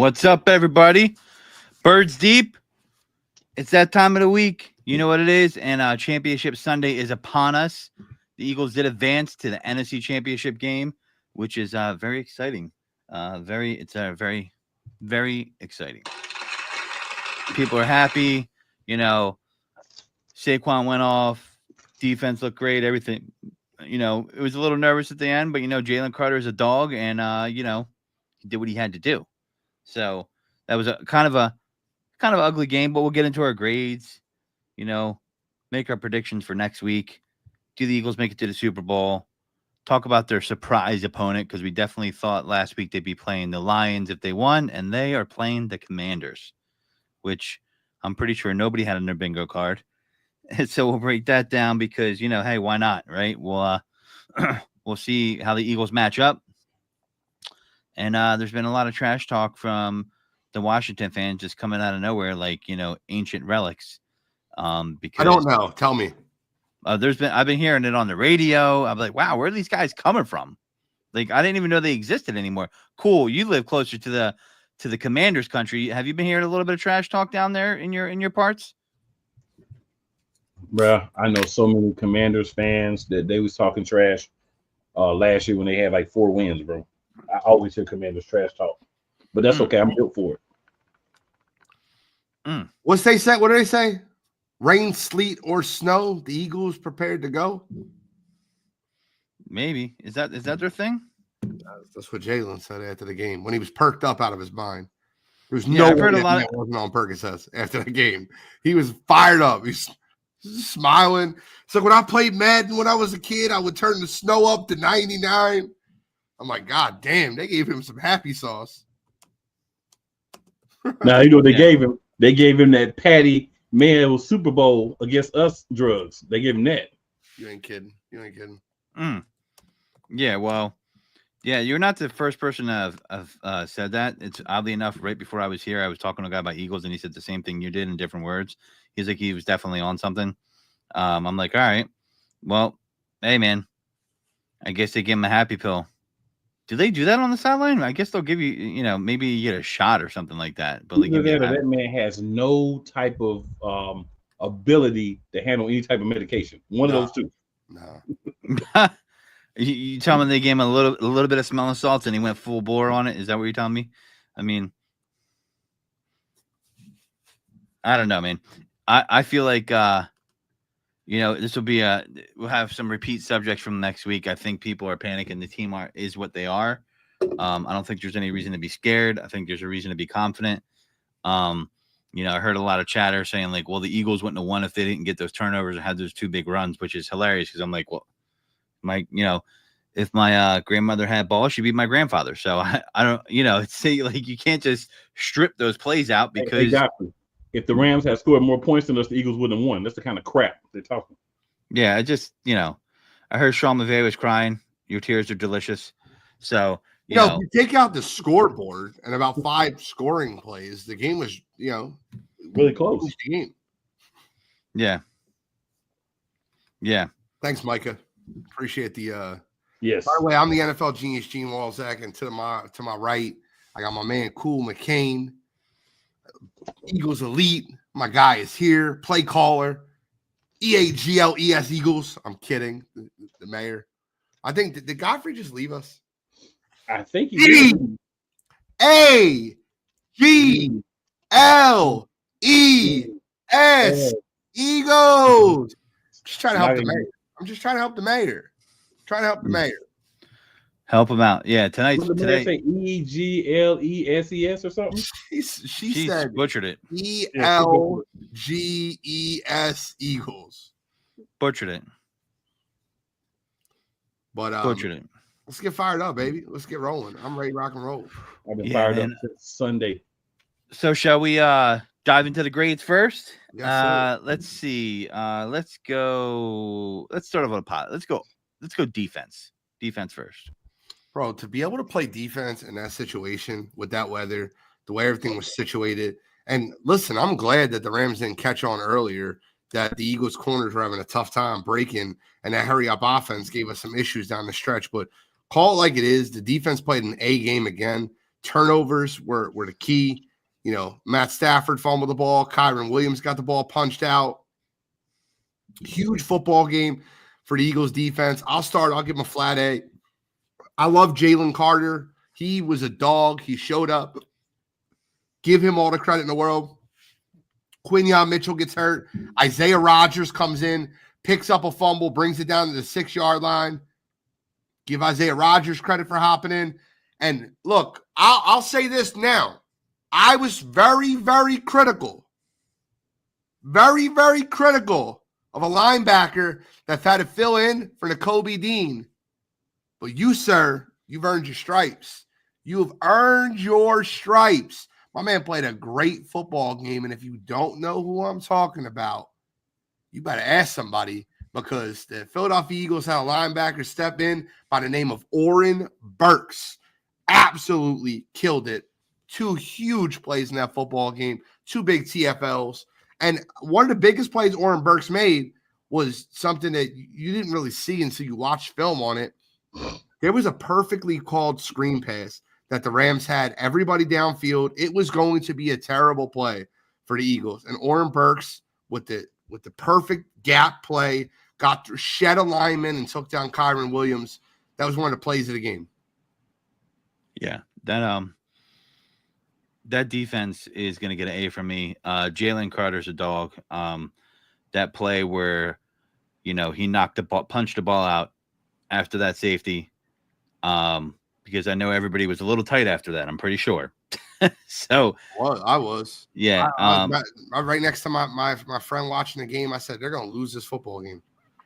What's up, everybody? Birds deep. It's that time of the week. You know what it is. And Championship Sunday is upon us. The Eagles did advance to the NFC Championship game, which is very exciting. Very, very exciting. People are happy. You know, Saquon went off. Defense looked great. Everything. It was a little nervous at the end, but Jalen Carter is a dog, and he did what he had to do. So that was a kind of ugly game, but we'll get into our grades, make our predictions for next week. Do the Eagles make it to the Super Bowl? Talk about their surprise opponent, because we definitely thought last week they'd be playing the Lions if they won, and they are playing the Commanders, which I'm pretty sure nobody had on their bingo card. And so we'll break that down because, hey, why not, right? We'll see how the Eagles match up. And there's been a lot of trash talk from the Washington fans just coming out of nowhere, like, ancient relics. Because I don't know. Tell me. I've been hearing it on the radio. I'm like, wow, where are these guys coming from? Like, I didn't even know they existed anymore. Cool. You live closer to the Commanders country. Have you been hearing a little bit of trash talk down there in your parts? Bruh, I know so many Commanders fans that they was talking trash last year when they had like 4 wins, bro. I always hear Commanders trash talk, but that's okay. I'm built for it. What do they say? Rain, sleet, or snow? The Eagles prepared to go. Maybe is that their thing? That's what Jalen said after the game when he was perked up out of his mind. There was no way that wasn't on Percocets after the game. He was fired up. He's smiling. So when I played Madden when I was a kid, I would turn the snow up to 99. I'm like, God damn, they gave him some happy sauce. Now, you know what they gave him? They gave him that Patty Mayo Super Bowl against us drugs. They gave him that. You ain't kidding. Yeah, well, yeah, you're not the first person to have said that. It's oddly enough, right before I was here, I was talking to a guy about Eagles, and he said the same thing you did in different words. He's like, he was definitely on something. I'm like, all right, well, hey, man, I guess they give him a happy pill. Do they do that on the sideline? I guess they'll give you, maybe you get a shot or something like that. But like, that man has no type of ability to handle any type of medication. One of those two. No. You tell me they gave him a little bit of smelling salts and he went full bore on it. Is that what you're telling me? I mean, I don't know, man. I feel like this will be we'll have some repeat subjects from next week. I think people are panicking. The team is what they are. I don't think there's any reason to be scared. I think there's a reason to be confident. I heard a lot of chatter saying like, well, the Eagles wouldn't have won if they didn't get those turnovers and had those 2 big runs, which is hilarious because I'm like, well, if my grandmother had balls, she'd be my grandfather. So I don't, it's like you can't just strip those plays out because exactly. If the Rams had scored more points than us, the Eagles wouldn't have won. That's the kind of crap they're talking. Yeah, I just, I heard Sean McVay was crying. Your tears are delicious. So, if you take out the scoreboard and about 5 scoring plays, the game was, really close. The game. Yeah. Yeah. Thanks, Micah. Appreciate the yes. By the way, I'm the NFL genius, Gene Walzak, and to my right, I got my man Cool McCain. Eagles Elite. My guy is here. Play caller. EAGLES Eagles. I'm kidding. The mayor. I think did Godfrey just leave us? I think he did. EAGLES Eagles. Just trying to help the mayor. I'm just trying to help the mayor. Help him out. Yeah, today. Say EGLESES or something. She said butchered it. ELGES Eagles. Butchered it. But butchered it. Let's get fired up, baby. Let's get rolling. I'm ready to rock and roll. I've been fired up since Sunday. So shall we dive into the grades first? Yes, let's see. Let's go. Let's start off with a pot. Let's go defense. Defense first. Bro, to be able to play defense in that situation with that weather, the way everything was situated. And listen, I'm glad that the Rams didn't catch on earlier, that the Eagles corners were having a tough time breaking, and that hurry up offense gave us some issues down the stretch. But call it like it is. The defense played an A game again. Turnovers were the key. You know, Matt Stafford fumbled the ball. Kyron Williams got the ball punched out. Huge football game for the Eagles defense. I'll give him a flat A. I love Jalen Carter. He was a dog. He showed up. Give him all the credit in the world. Quinyon Mitchell gets hurt. Isaiah Rodgers comes in, picks up a fumble, brings it down to the 6-yard line. Give Isaiah Rodgers credit for hopping in. And look, I'll say this now. I was very, very critical. Very, very critical of a linebacker that had to fill in for Nakobe Dean. But you, sir, you've earned your stripes. You have earned your stripes. My man played a great football game, and if you don't know who I'm talking about, you better ask somebody, because the Philadelphia Eagles had a linebacker step in by the name of Oren Burks. Absolutely killed it. 2 huge plays in that football game, 2 big TFLs. And one of the biggest plays Oren Burks made was something that you didn't really see until you watched film on it. There was a perfectly called screen pass that the Rams had everybody downfield. It was going to be a terrible play for the Eagles. And Oren Burks, with the perfect gap play, got through, shed a lineman, and took down Kyron Williams. That was one of the plays of the game. Yeah, that defense is going to get an A from me. Jalen Carter's a dog. That play where, you know, he punched the ball out after that safety. Because I know everybody was a little tight after that. I'm pretty sure. So, well, I was. Yeah. I'm right next to my friend watching the game. I said, they're going to lose this football game.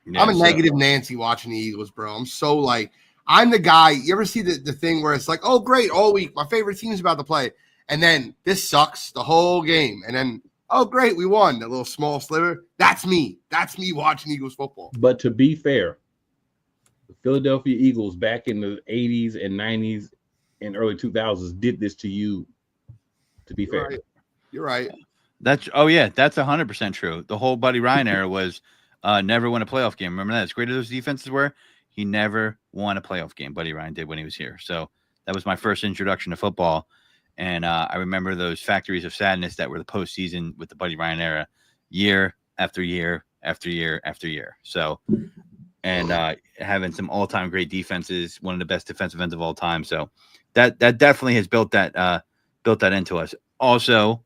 Yeah, I'm a negative Nancy watching the Eagles, bro. I'm so like, I'm the guy. You ever see the thing where it's like, oh, great, all week, my favorite team's about to play. And then this sucks the whole game. And then, oh, great, we won. A little small sliver. That's me. That's me watching Eagles football. But to be fair, the Philadelphia Eagles back in the 80s and 90s and early 2000s did this to you, to be fair. You're right. That's 100% true. The whole Buddy Ryan era was never won a playoff game. Remember that? As great as those defenses were, he never won a playoff game. Buddy Ryan did when he was here. So that was my first introduction to football. And I remember those factories of sadness that were the postseason with the Buddy Ryan era, year after year after year after year. So, and having some all-time great defenses, one of the best defensive ends of all time. So that definitely has built that into us. Also,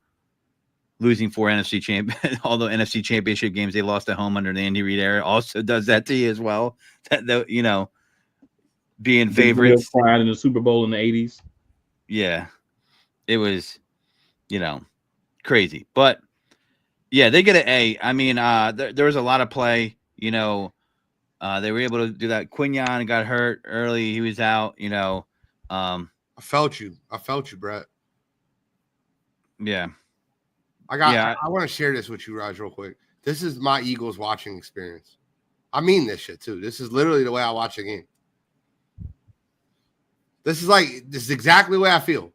losing 4 NFC although NFC championship games they lost at home under the Andy Reid era also does that to you as well. That you know, being favorites in the Super Bowl in the 80s. Yeah. It was, you know, crazy. But, yeah, they get an A. I mean, there was a lot of play. You know, they were able to do that. Quinyon got hurt early. He was out, you know. I felt you, Brett. Yeah. I want to share this with you, Raj, real quick. This is my Eagles watching experience. I mean this shit, too. This is literally the way I watch a game. This is exactly the way I feel.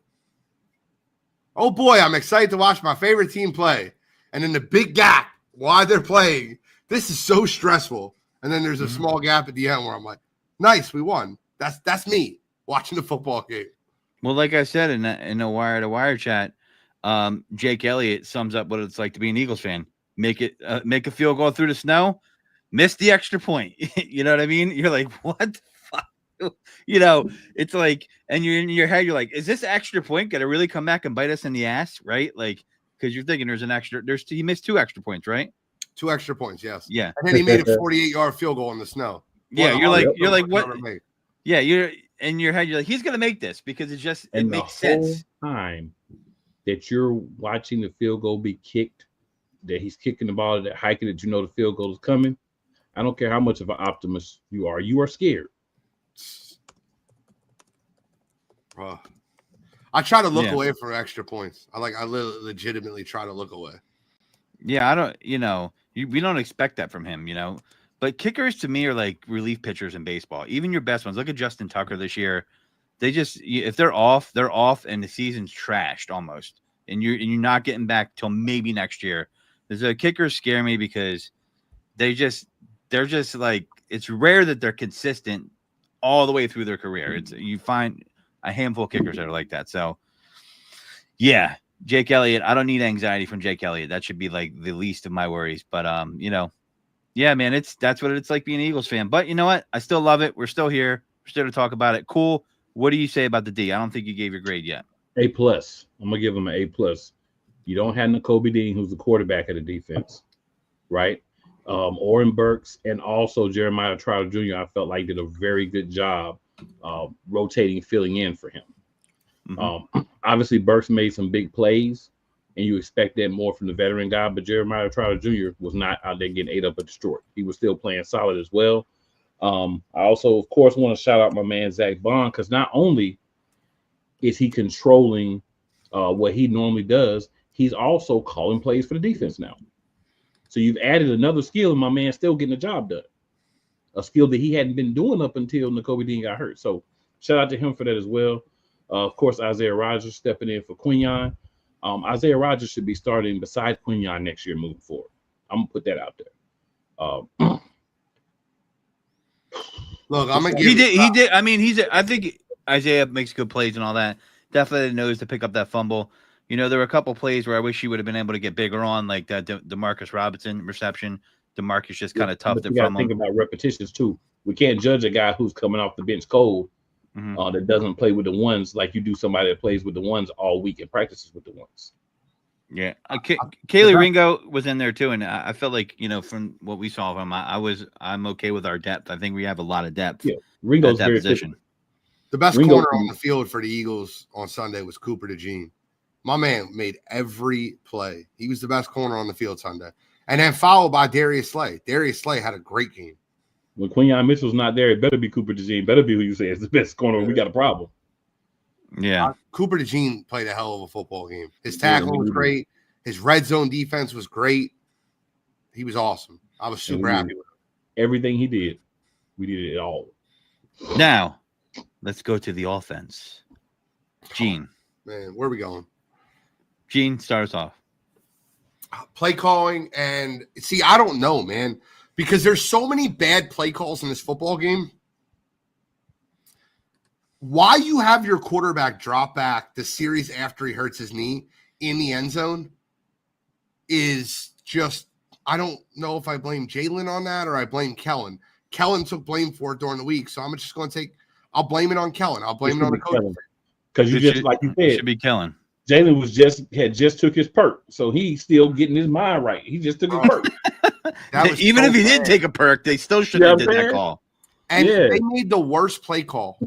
Oh, boy, I'm excited to watch my favorite team play. And then the big gap while they're playing, this is so stressful. And then there's a small gap at the end where I'm like, nice, we won. That's me watching the football game. Well, like I said in a wire-to-wire chat, Jake Elliott sums up what it's like to be an Eagles fan. Make a field goal through the snow, miss the extra point. You know what I mean? You're like, what the fuck? You know, it's like, and you're in your head, you're like, is this extra point going to really come back and bite us in the ass? Right? Like, because you're thinking he missed 2 extra points, right? 2 extra points, yes. Yeah. And then he made a 48-yard field goal in the snow. Yeah, you're like, what? Yeah, you're in your head, you're like, he's going to make this because it makes sense. Time that you're watching the field goal be kicked, that he's kicking the ball, that hiking, that you know the field goal is coming. I don't care how much of an optimist you are scared. I try to look away from extra points. I legitimately try to look away. Yeah, I don't, you know, we don't expect that from him, you know. But kickers to me are like relief pitchers in baseball. Even your best ones. Look at Justin Tucker this year. They just, if they're off, and the season's trashed almost. And you're not getting back till maybe next year. The kickers scare me because they're just like, it's rare that they're consistent all the way through their career. You find a handful of kickers that are like that. So Yeah, Jake Elliott. I don't need anxiety from Jake Elliott. That should be like the least of my worries. But yeah, man, that's what it's like being an Eagles fan. But you know what? I still love it. We're still here. We're still to talk about it. Cool. What do you say about the D? I don't think you gave your grade yet. A+. I'm gonna give him an A+. You don't have Nakobe Dean, who's the quarterback of the defense, right? Oren Burks and also Jeremiah Trotter Jr. I felt like did a very good job rotating, filling in for him. Mm-hmm. Obviously, Burks made some big plays, and you expect that more from the veteran guy, but Jeremiah Trotter Jr. was not out there getting ate up or destroyed. He was still playing solid as well. I also, of course, want to shout out my man, Zach Bond, because not only is he controlling what he normally does, he's also calling plays for the defense now. So you've added another skill, and my man's still getting the job done. A skill that he hadn't been doing up until Nakobe Dean got hurt. So shout out to him for that as well. Of course, Isaiah Rodgers stepping in for Quinyon. Isaiah Rodgers should be starting beside Quinyon next year moving forward. I'm going to put that out there. Look, I'm going to give He did. I mean, I think Isaiah makes good plays and all that. Definitely knows to pick up that fumble. You know, there were a couple plays where I wish he would have been able to get bigger on, like that DeMarcus Robinson reception. DeMarcus just kind of toughed it from him. Think about repetitions too. We can't judge a guy who's coming off the bench cold that doesn't play with the ones like you do somebody that plays with the ones all week and practices with the ones. Yeah, Kaylee Ringo was in there too, and I felt like from what we saw of him, I'm okay with our depth. I think we have a lot of depth. Yeah, Ringo's very position. The best corner on the field for the Eagles on Sunday was Cooper DeJean. My man made every play. He was the best corner on the field Sunday. And then followed by Darius Slay. Darius Slay had a great game. When Quinyon Mitchell's not there, it better be Cooper DeJean. Better be who you say is the best corner. We got a problem. Yeah. Cooper DeJean played a hell of a football game. His tackle was great. His red zone defense was great. He was awesome. I was super happy with him. Everything he did, we did it all. Now, let's go to the offense. Gene. Man, where are we going? Gene, start us off. Play calling, and see, I don't know, man, because there's so many bad play calls in this football game. Why you have your quarterback drop back the series after he hurts his knee in the end zone is just, I don't know if I blame Jalen on that or I blame Kellen. Kellen took blame for it during the week, so I'm just going to I'll blame it on Kellen. I'll blame it on the coach. Because you just, like you said, it should be Kellen. Jalen had just took his perk, so he's still getting his mind right. He just took his perk. Even if he did take a perk, they still shouldn't have did that call. And they made the worst play call,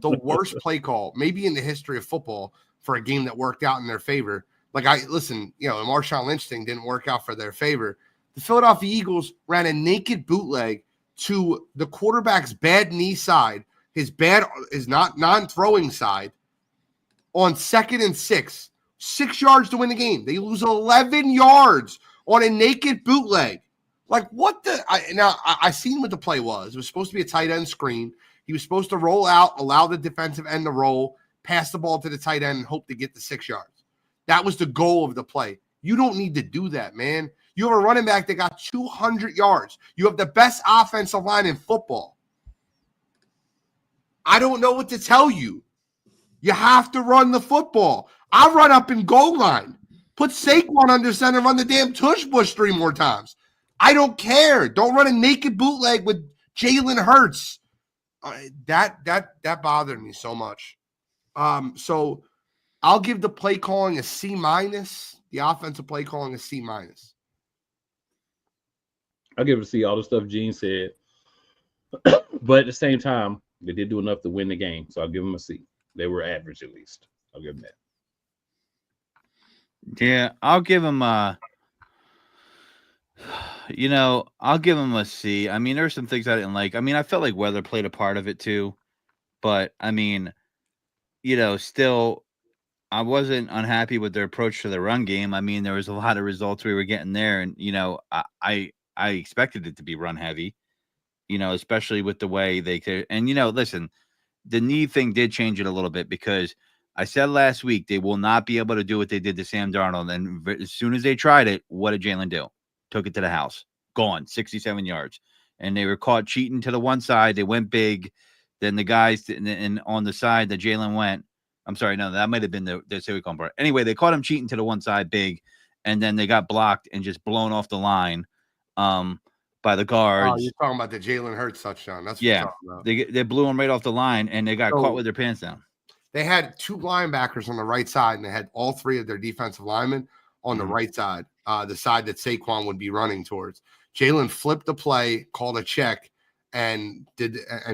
maybe in the history of football for a game that worked out in their favor. Like the Marshawn Lynch thing didn't work out for their favor. The Philadelphia Eagles ran a naked bootleg to the quarterback's bad knee side, his non-throwing side, on 2nd and 6. 6 yards to win the game. They lose 11 yards on a naked bootleg. Like, what the? I seen what the play was. It was supposed to be a tight end screen. He was supposed to roll out, allow the defensive end to roll, pass the ball to the tight end, and hope to get the 6 yards. That was the goal of the play. You don't need to do that, man. You have a running back that got 200 yards. You have the best offensive line in football. I don't know what to tell you. You have to run the football. I'll run up in goal line. Put Saquon under center, run the damn tush push 3 more times. I don't care. Don't run a naked bootleg with Jalen Hurts. That bothered me so much. So I'll give the play calling a C-. The offensive play calling a C-. I'll give it a C. All the stuff Gene said. But at the same time, they did do enough to win the game. So I'll give them a C. They were average at least. I'll give them that. Yeah, I'll give them I'll give them a C. I mean, there's some things I didn't like. I mean, I felt like weather played a part of it too. But I mean, still I wasn't unhappy with their approach to the run game. I mean, there was a lot of results we were getting there, and I expected it to be run heavy, especially with the way they could. And listen, the knee thing did change it a little bit because I said last week they will not be able to do what they did to Sam Darnold. And as soon as they tried it, what did Jalen do? Took it to the house. Gone, 67 yards. And they were caught cheating to the one side. They went big. Then the guys and on the side that Jalen went, I'm sorry, no, that might have been the Saquon part. Anyway, they caught him cheating to the one side big, and then they got blocked and just blown off the line by the guards. Oh, you're talking about the Jalen Hurts touchdown. That's what yeah. you're talking about. They blew him right off the line, and they got caught with their pants down. They had 2 linebackers on the right side, and they had all 3 of their defensive linemen on the right side, the side that Saquon would be running towards. Jalen flipped the play, called a check, and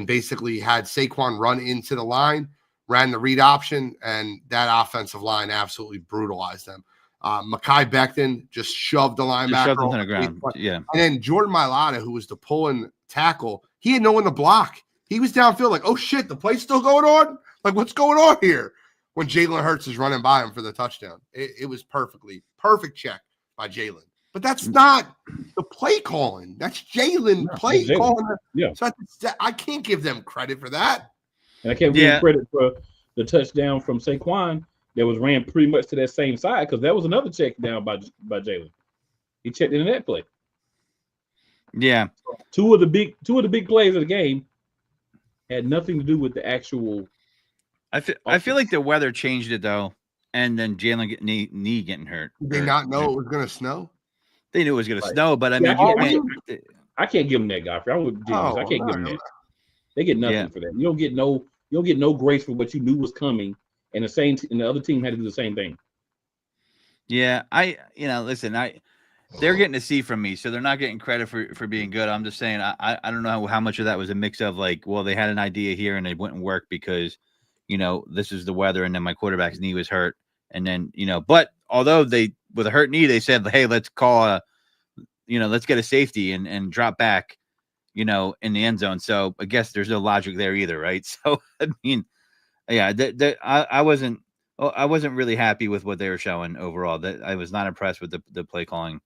basically had Saquon run into the line, ran the read option, and that offensive line absolutely brutalized them. Mekhi Becton just shoved the linebacker shoved him to the ground. Yeah. And then Jordan Mailata, who was the pulling tackle, he had no one to block. He was downfield like, oh shit, the play's still going on? Like, what's going on here? When Jalen Hurts is running by him for the touchdown. It was perfect check by Jalen. But that's not the play calling. That's Jalen play calling. Yeah. So I can't give them credit for that. And I can't give them credit for the touchdown from Saquon that was ran pretty much to that same side, because that was another check down by Jalen. He checked into that play. Yeah. Two of the big plays of the game had nothing to do with the actual. I feel like the weather changed it though, and then Jalen knee getting hurt. Did they not know it was going to snow? They knew it was going to snow, but I mean, I can't give them that, Godfrey. I can't give them that. They get nothing for that. You don't get no grace for what you knew was coming, and the other team had to do the same thing. Yeah, listen, they're getting a C from me, so they're not getting credit for being good. I'm just saying, I don't know how much of that was a mix of like, well, they had an idea here and it wouldn't work because, this is the weather, and then my quarterback's knee was hurt, and then but although with a hurt knee, they said, hey, let's call let's get a safety and drop back, in the end zone. So I guess there's no logic there either, right? So I mean, yeah, I wasn't really happy with what they were showing overall. That I was not impressed with the play calling.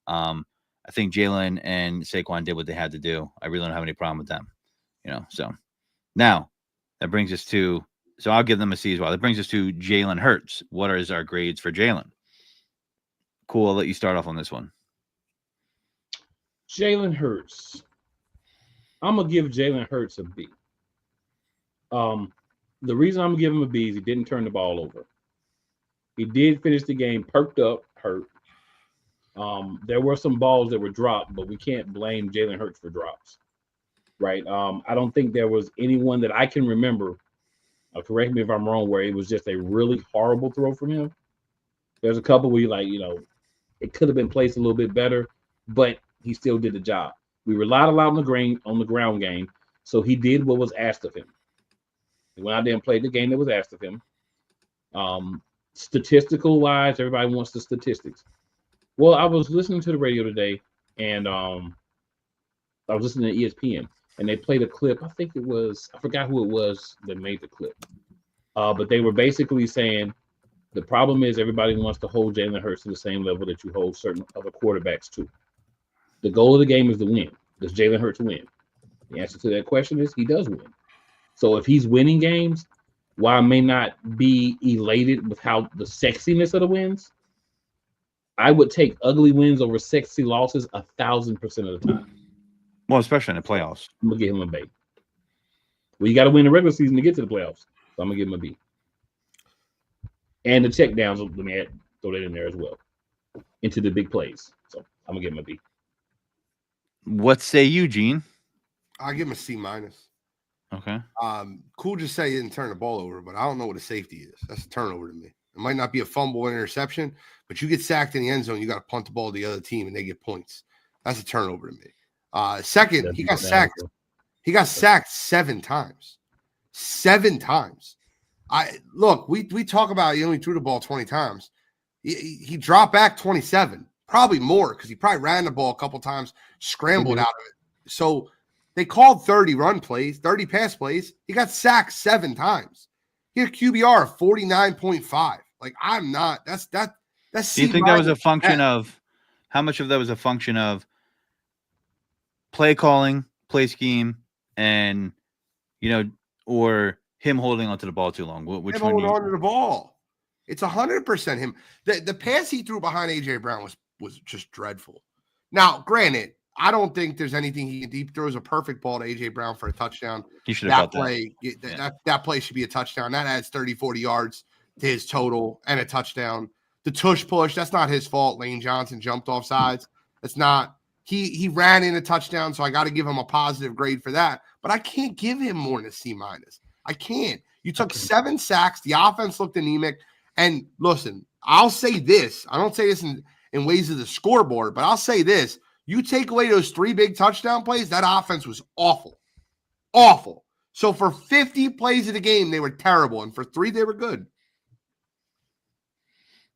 I think Jalen and Saquon did what they had to do. I really don't have any problem with them, So now that brings us to. So I'll give them a C as well. That brings us to Jalen Hurts. What are our grades for Jalen? Cool. I'll let you start off on this one. Jalen Hurts. I'm gonna give Jalen Hurts a B. The reason I'm gonna give him a B is he didn't turn the ball over. He did finish the game perked up, hurt. There were some balls that were dropped, but we can't blame Jalen Hurts for drops, right? I don't think there was anyone that I can remember. Correct me if I'm wrong, where it was just a really horrible throw from him. There's a couple where it could have been placed a little bit better, but he still did the job. We relied a lot on the ground game, so he did what was asked of him. He went out there and played the game that was asked of him. Statistical wise, everybody wants the statistics. Well, I was listening to the radio today, and I was listening to ESPN, and they played a clip. I forgot who it was that made the clip. But they were basically saying the problem is everybody wants to hold Jalen Hurts to the same level that you hold certain other quarterbacks to. The goal of the game is to win. Does Jalen Hurts win? The answer to that question is he does win. So if he's winning games, while I may not be elated with how the sexiness of the wins, I would take ugly wins over sexy losses 1,000% of the time. Well, especially in the playoffs. I'm gonna give him a B. Well, you got to win the regular season to get to the playoffs, so I'm gonna give him a B. And the check downs, let me throw that in there as well, into the big plays. So I'm gonna give him a B. What say you, Gene? I'll give him a C minus. Okay. Cool just say he didn't turn the ball over, but I don't know what a safety is. That's a turnover to me. It might not be a fumble or interception, but you get sacked in the end zone, you got to punt the ball to the other team and they get points. That's a turnover to me. Second, he got sacked. He got sacked 7 times. 7 times. We talk about he only threw the ball 20 times. He dropped back 27, probably more because he probably ran the ball a couple times, scrambled out of it. So they called 30 run plays, 30 pass plays. He got sacked 7 times. He had a QBR of 49.5. Like I'm not. That's. Do you think that was a function of how much of that was a function of play calling, play scheme, and or him holding onto the ball too long? Which one? Holding onto the ball. It's 100% him. The pass he threw behind AJ Brown was just dreadful. Now, granted, I don't think there's anything he can deep throws a perfect ball to AJ Brown for a touchdown. He should have That play, that play should be a touchdown. That adds 30, 40 yards to his total and a touchdown. The tush push, that's not his fault. Lane Johnson jumped off sides. It's not. He ran in a touchdown, so I got to give him a positive grade for that. But I can't give him more than a C-. I can't. You took 7 sacks. The offense looked anemic. And listen, I'll say this. I don't say this in ways of the scoreboard, but I'll say this. You take away those 3 big touchdown plays, that offense was awful. Awful. So for 50 plays of the game, they were terrible. And for 3, they were good.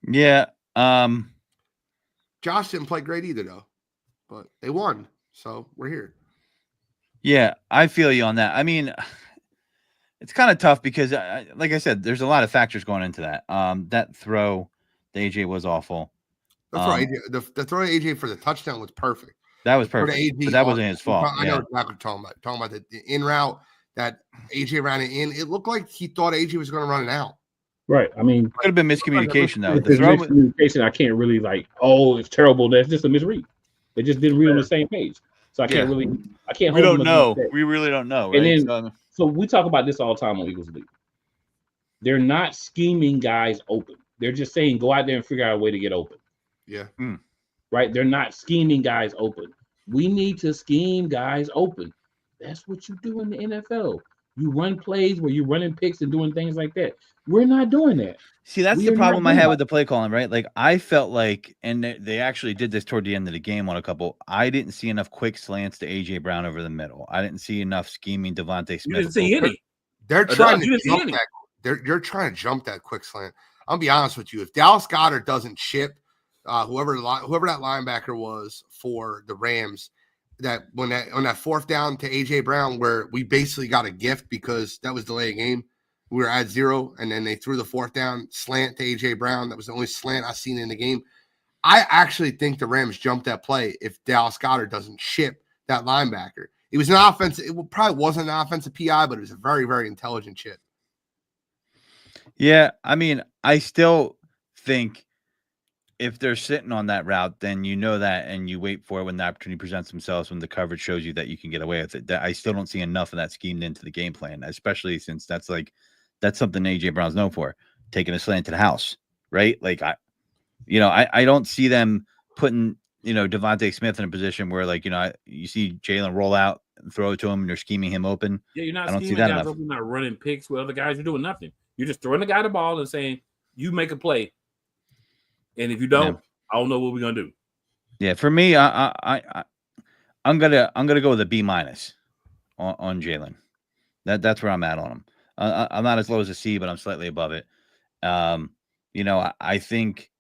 Yeah. Josh didn't play great either, though. But they won. So we're here. Yeah, I feel you on that. I mean, it's kind of tough because, like I said, there's a lot of factors going into that. That throw, the AJ was awful. The throw to AJ for the touchdown was perfect. That was perfect. But that wasn't his fault. I know exactly what you're talking about. Talking about the in route that AJ ran it in. It looked like he thought AJ was going to run it out. Right. I mean, could have been miscommunication though. The miscommunication, I can't really it's terrible. That's just a misread. They just didn't read on the same page. So I can't. We don't know. We really don't know. Right? And then, so we talk about this all the time on Eagles League. They're not scheming guys open. They're just saying go out there and figure out a way to get open. Yeah. Right. They're not scheming guys open. We need to scheme guys open. That's what you do in the NFL. You run plays where you're running picks and doing things like that. We're not doing that. See, that's the problem I had with the play calling, right? Like I felt like, and they actually did this toward the end of the game on a couple. I didn't see enough quick slants to AJ Brown over the middle. I didn't see enough scheming Devontae Smith. You didn't see any. They're trying to jump that. You're trying to jump that quick slant. I'll be honest with you. If Dallas Goedert doesn't chip, whoever that linebacker was for the Rams, that on that 4th down to AJ Brown, where we basically got a gift because that was delay of game. We were at 0, and then they threw the 4th down slant to AJ Brown. That was the only slant I've seen in the game. I actually think the Rams jumped that play if Dallas Goedert doesn't chip that linebacker. It was an offense. It probably wasn't an offensive PI, but it was a very, very intelligent chip. Yeah, I mean, I still think if they're sitting on that route, then you know that, and you wait for it when the opportunity presents themselves, when the coverage shows you that you can get away with it. I still don't see enough of that schemed into the game plan, especially since that's something AJ Brown's known for, taking a slant to the house, right? Like I don't see them putting, Devontae Smith in a position where you see Jalen roll out and throw it to him and you're scheming him open. Yeah, you're not I don't scheming see that guys enough. open, not running picks with other guys. You're doing nothing. You're just throwing the guy the ball and saying, you make a play. And if you don't, I don't know what we're gonna do. Yeah, for me, I'm gonna go with a B- on Jalen. That's where I'm at on him. I'm not as low as a C, but I'm slightly above it. I think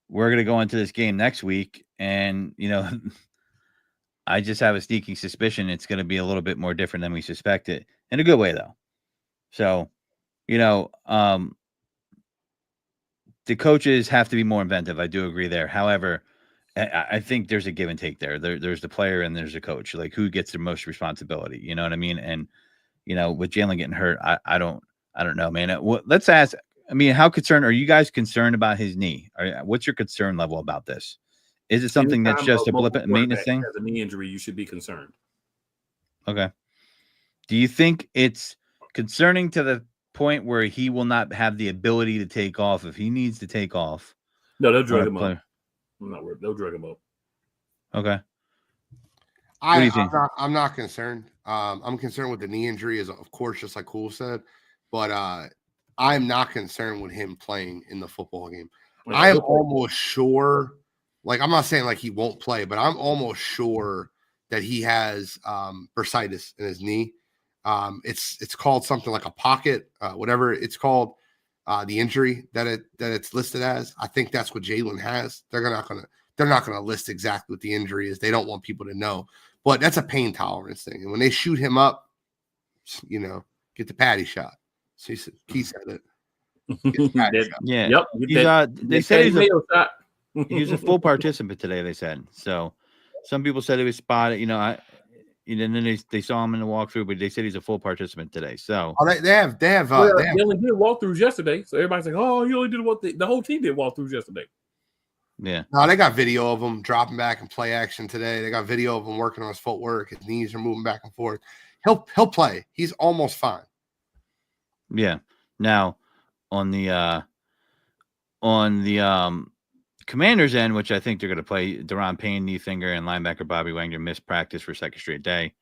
we're gonna go into this game next week, and I just have a sneaking suspicion it's gonna be a little bit more different than we suspected, in a good way though. So, the coaches have to be more inventive. I do agree there. However, I think there's a give and take there. There's the player and there's the coach. Like, who gets the most responsibility? You know what I mean? And with Jalen getting hurt, I don't know, man. Let's ask. I mean, how concerned are you guys concerned about his knee? What's your concern level about this? Is it something that's just a blip and maintenance thing? As a knee injury, you should be concerned. Okay. Do you think it's concerning to the point where he will not have the ability to take off if he needs to take off? No, they'll drag him up. I'm not worried. They'll drag him up. Okay. What do you think? I'm not concerned. I'm concerned with the knee injury, of course, just like Cool said, but I'm not concerned with him playing in the football game. I am almost sure, I'm not saying he won't play, but I'm almost sure that he has bursitis in his knee. It's called something like a pocket, whatever it's called, the injury that it's listed as. I think that's what Jalen has. They're not gonna list exactly what the injury is. They don't want people to know, but that's a pain tolerance thing. And when they shoot him up, get the patty shot. So he said it. Yeah. Yep. They said he was a full participant today. They said so. Some people said he was spotted. And then they saw him in the walkthrough, but they said he's a full participant today. So they only did walkthroughs yesterday. So everybody's like, "Oh, you only did what the whole team did walkthroughs yesterday." Yeah. No, they got video of him dropping back in play action today. They got video of him working on his footwork. His knees are moving back and forth. He'll play. He's almost fine. Yeah. Now on the Commanders end, which I think they're going to play, Deron Payne, knee finger, and linebacker Bobby Wagner missed practice for a second straight day.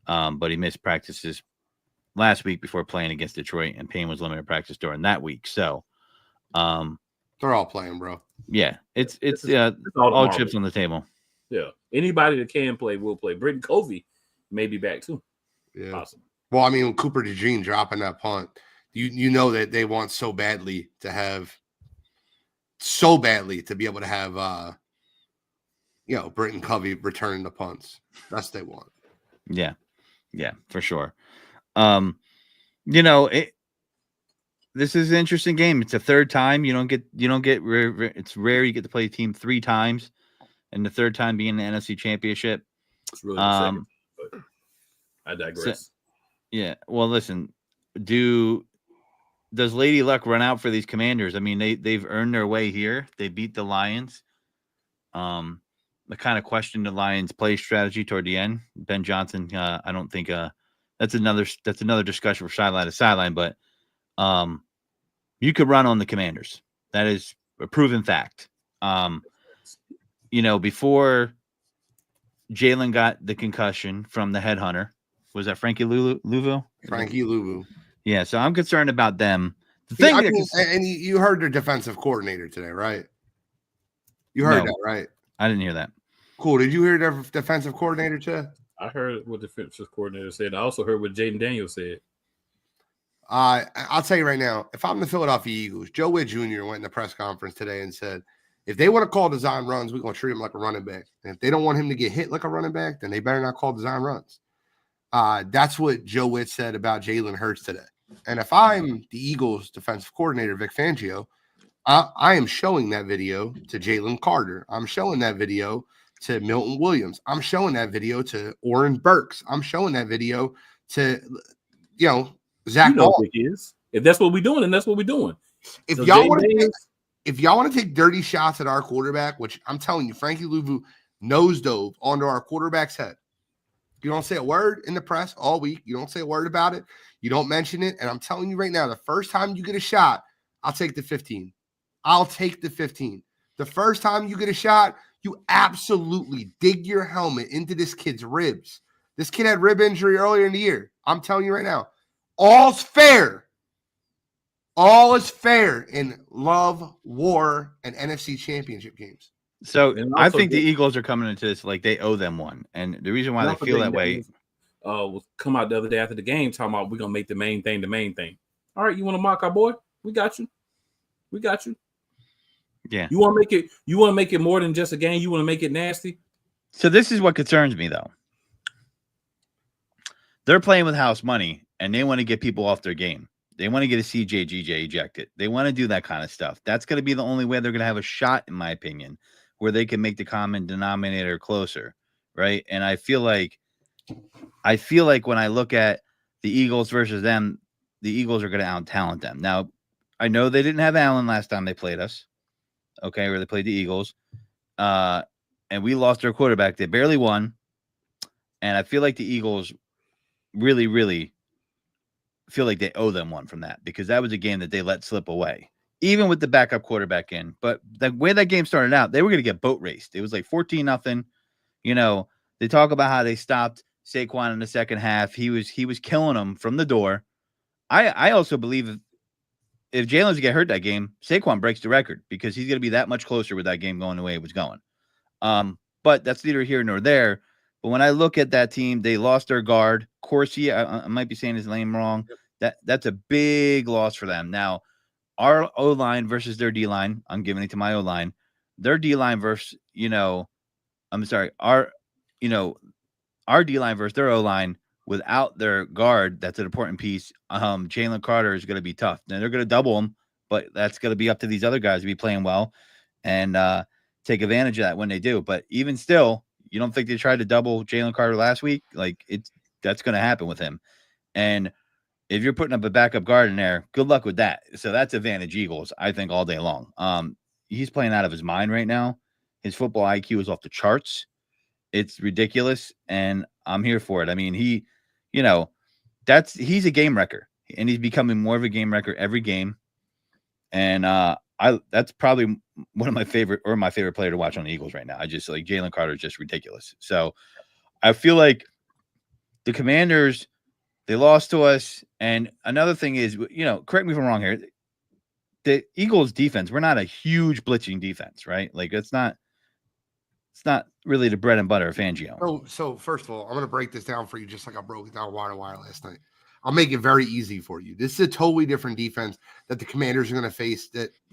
But he missed practices last week before playing against Detroit, and Payne was limited practice during that week. So they're all playing, bro. Yeah, it's all chips on the table. Yeah, anybody that can play will play. Britton Covey may be back too. Yeah, possible. Well, I mean, Cooper DeJean dropping that punt, you know that they want so badly to be able to have Britton Covey returning the punts. That's what they want. Yeah, for sure. This is an interesting game. It's a third time. It's rare you get to play a team 3 times, and the third time being the NFC Championship. It's really the second, but I digress. Yeah. Well, listen, does Lady Luck run out for these Commanders? I mean, they've earned their way here. They beat the Lions. I kind of questioned the Lions' play strategy toward the end. Ben Johnson, I don't think that's another discussion for sideline to sideline, but you could run on the Commanders. That is a proven fact. Before Jalen got the concussion from the headhunter, was that Frankie Louvu? Frankie Louvu. Yeah, so I'm concerned about them. You heard their defensive coordinator today, right? You heard that, right? I didn't hear that. Cool. Did you hear their defensive coordinator today? I heard what the defensive coordinator said. I also heard what Jaden Daniels said. I'll tell you right now, if I'm the Philadelphia Eagles, Joe Witt Jr. went in the press conference today and said, if they want to call design runs, we're going to treat him like a running back. And if they don't want him to get hit like a running back, then they better not call design runs. That's what Joe Witt said about Jalen Hurts today. And if I'm the Eagles defensive coordinator, Vic Fangio, I am showing that video to Jalen Carter. I'm showing that video to Milton Williams. I'm showing that video to Oren Burks. I'm showing that video to, Zach Ball. If that's what we're doing, then that's what we're doing. If y'all want to take dirty shots at our quarterback, which I'm telling you, Frankie Louvu nosedove onto our quarterback's head. You don't say a word in the press all week. You don't say a word about it. You don't mention it. And I'm telling you right now, the first time you get a shot, I'll take the 15. I'll take the 15. The first time you get a shot, you absolutely dig your helmet into this kid's ribs. This kid had rib injury earlier in the year. I'm telling you right now, all's fair. All is fair in love, war, and NFC championship games. So I think the Eagles are coming into this like they owe them one. And the reason why they feel that way. Was come out the other day after the game talking about we're going to make the main thing the main thing. All right, you want to mock our boy? We got you. We got you. Yeah. You want to make it more than just a game? You want to make it nasty? So this is what concerns me, though. They're playing with house money, and they want to get people off their game. They want to get a CJ ejected. They want to do that kind of stuff. That's going to be the only way they're going to have a shot, in my opinion, where they can make the common denominator closer, right? And I feel like when I look at the Eagles versus them, the Eagles are going to out-talent them. Now, I know they didn't have Allen last time they played us, okay, where they played the Eagles, and we lost our quarterback. They barely won, and I feel like the Eagles really, really feel like they owe them one from that because that was a game that they let slip away, even with the backup quarterback in. But the way that game started out, they were going to get boat raced. It was like 14-0. They talk about how they stopped Saquon in the second half. He was killing them from the door. I also believe if Jalen's get hurt that game, Saquon breaks the record because he's going to be that much closer with that game going the way it was going. But that's neither here nor there. But when I look at that team, they lost their guard. Corsi, I might be saying his name wrong. That's a big loss for them. Now, our O-line versus their D-line, I'm giving it to my O-line. Their D-line versus, our D-line versus their O-line without their guard, that's an important piece. Jalen Carter is going to be tough. Now, they're going to double him, but that's going to be up to these other guys to be playing well and take advantage of that when they do. But even still, you don't think they tried to double Jalen Carter last week? Like, that's going to happen with him. And if you're putting up a backup guard in there, good luck with that. So that's advantage Eagles, I think, all day long. he's playing out of his mind right now. His football IQ is off the charts. It's ridiculous, and I'm here for it. I mean, he's a game wrecker, and he's becoming more of a game wrecker every game. And that's probably one of my favorite player to watch on the Eagles right now. I just like Jalen Carter is just ridiculous. So I feel like the Commanders, they lost to us. And another thing is, correct me if I'm wrong here. The Eagles defense, we're not a huge blitzing defense, right? Like it's not really the bread and butter of Fangio. So first of all, I'm going to break this down for you just like I broke it down wire to wire last night. I'll make it very easy for you. This is a totally different defense that the Commanders are going to face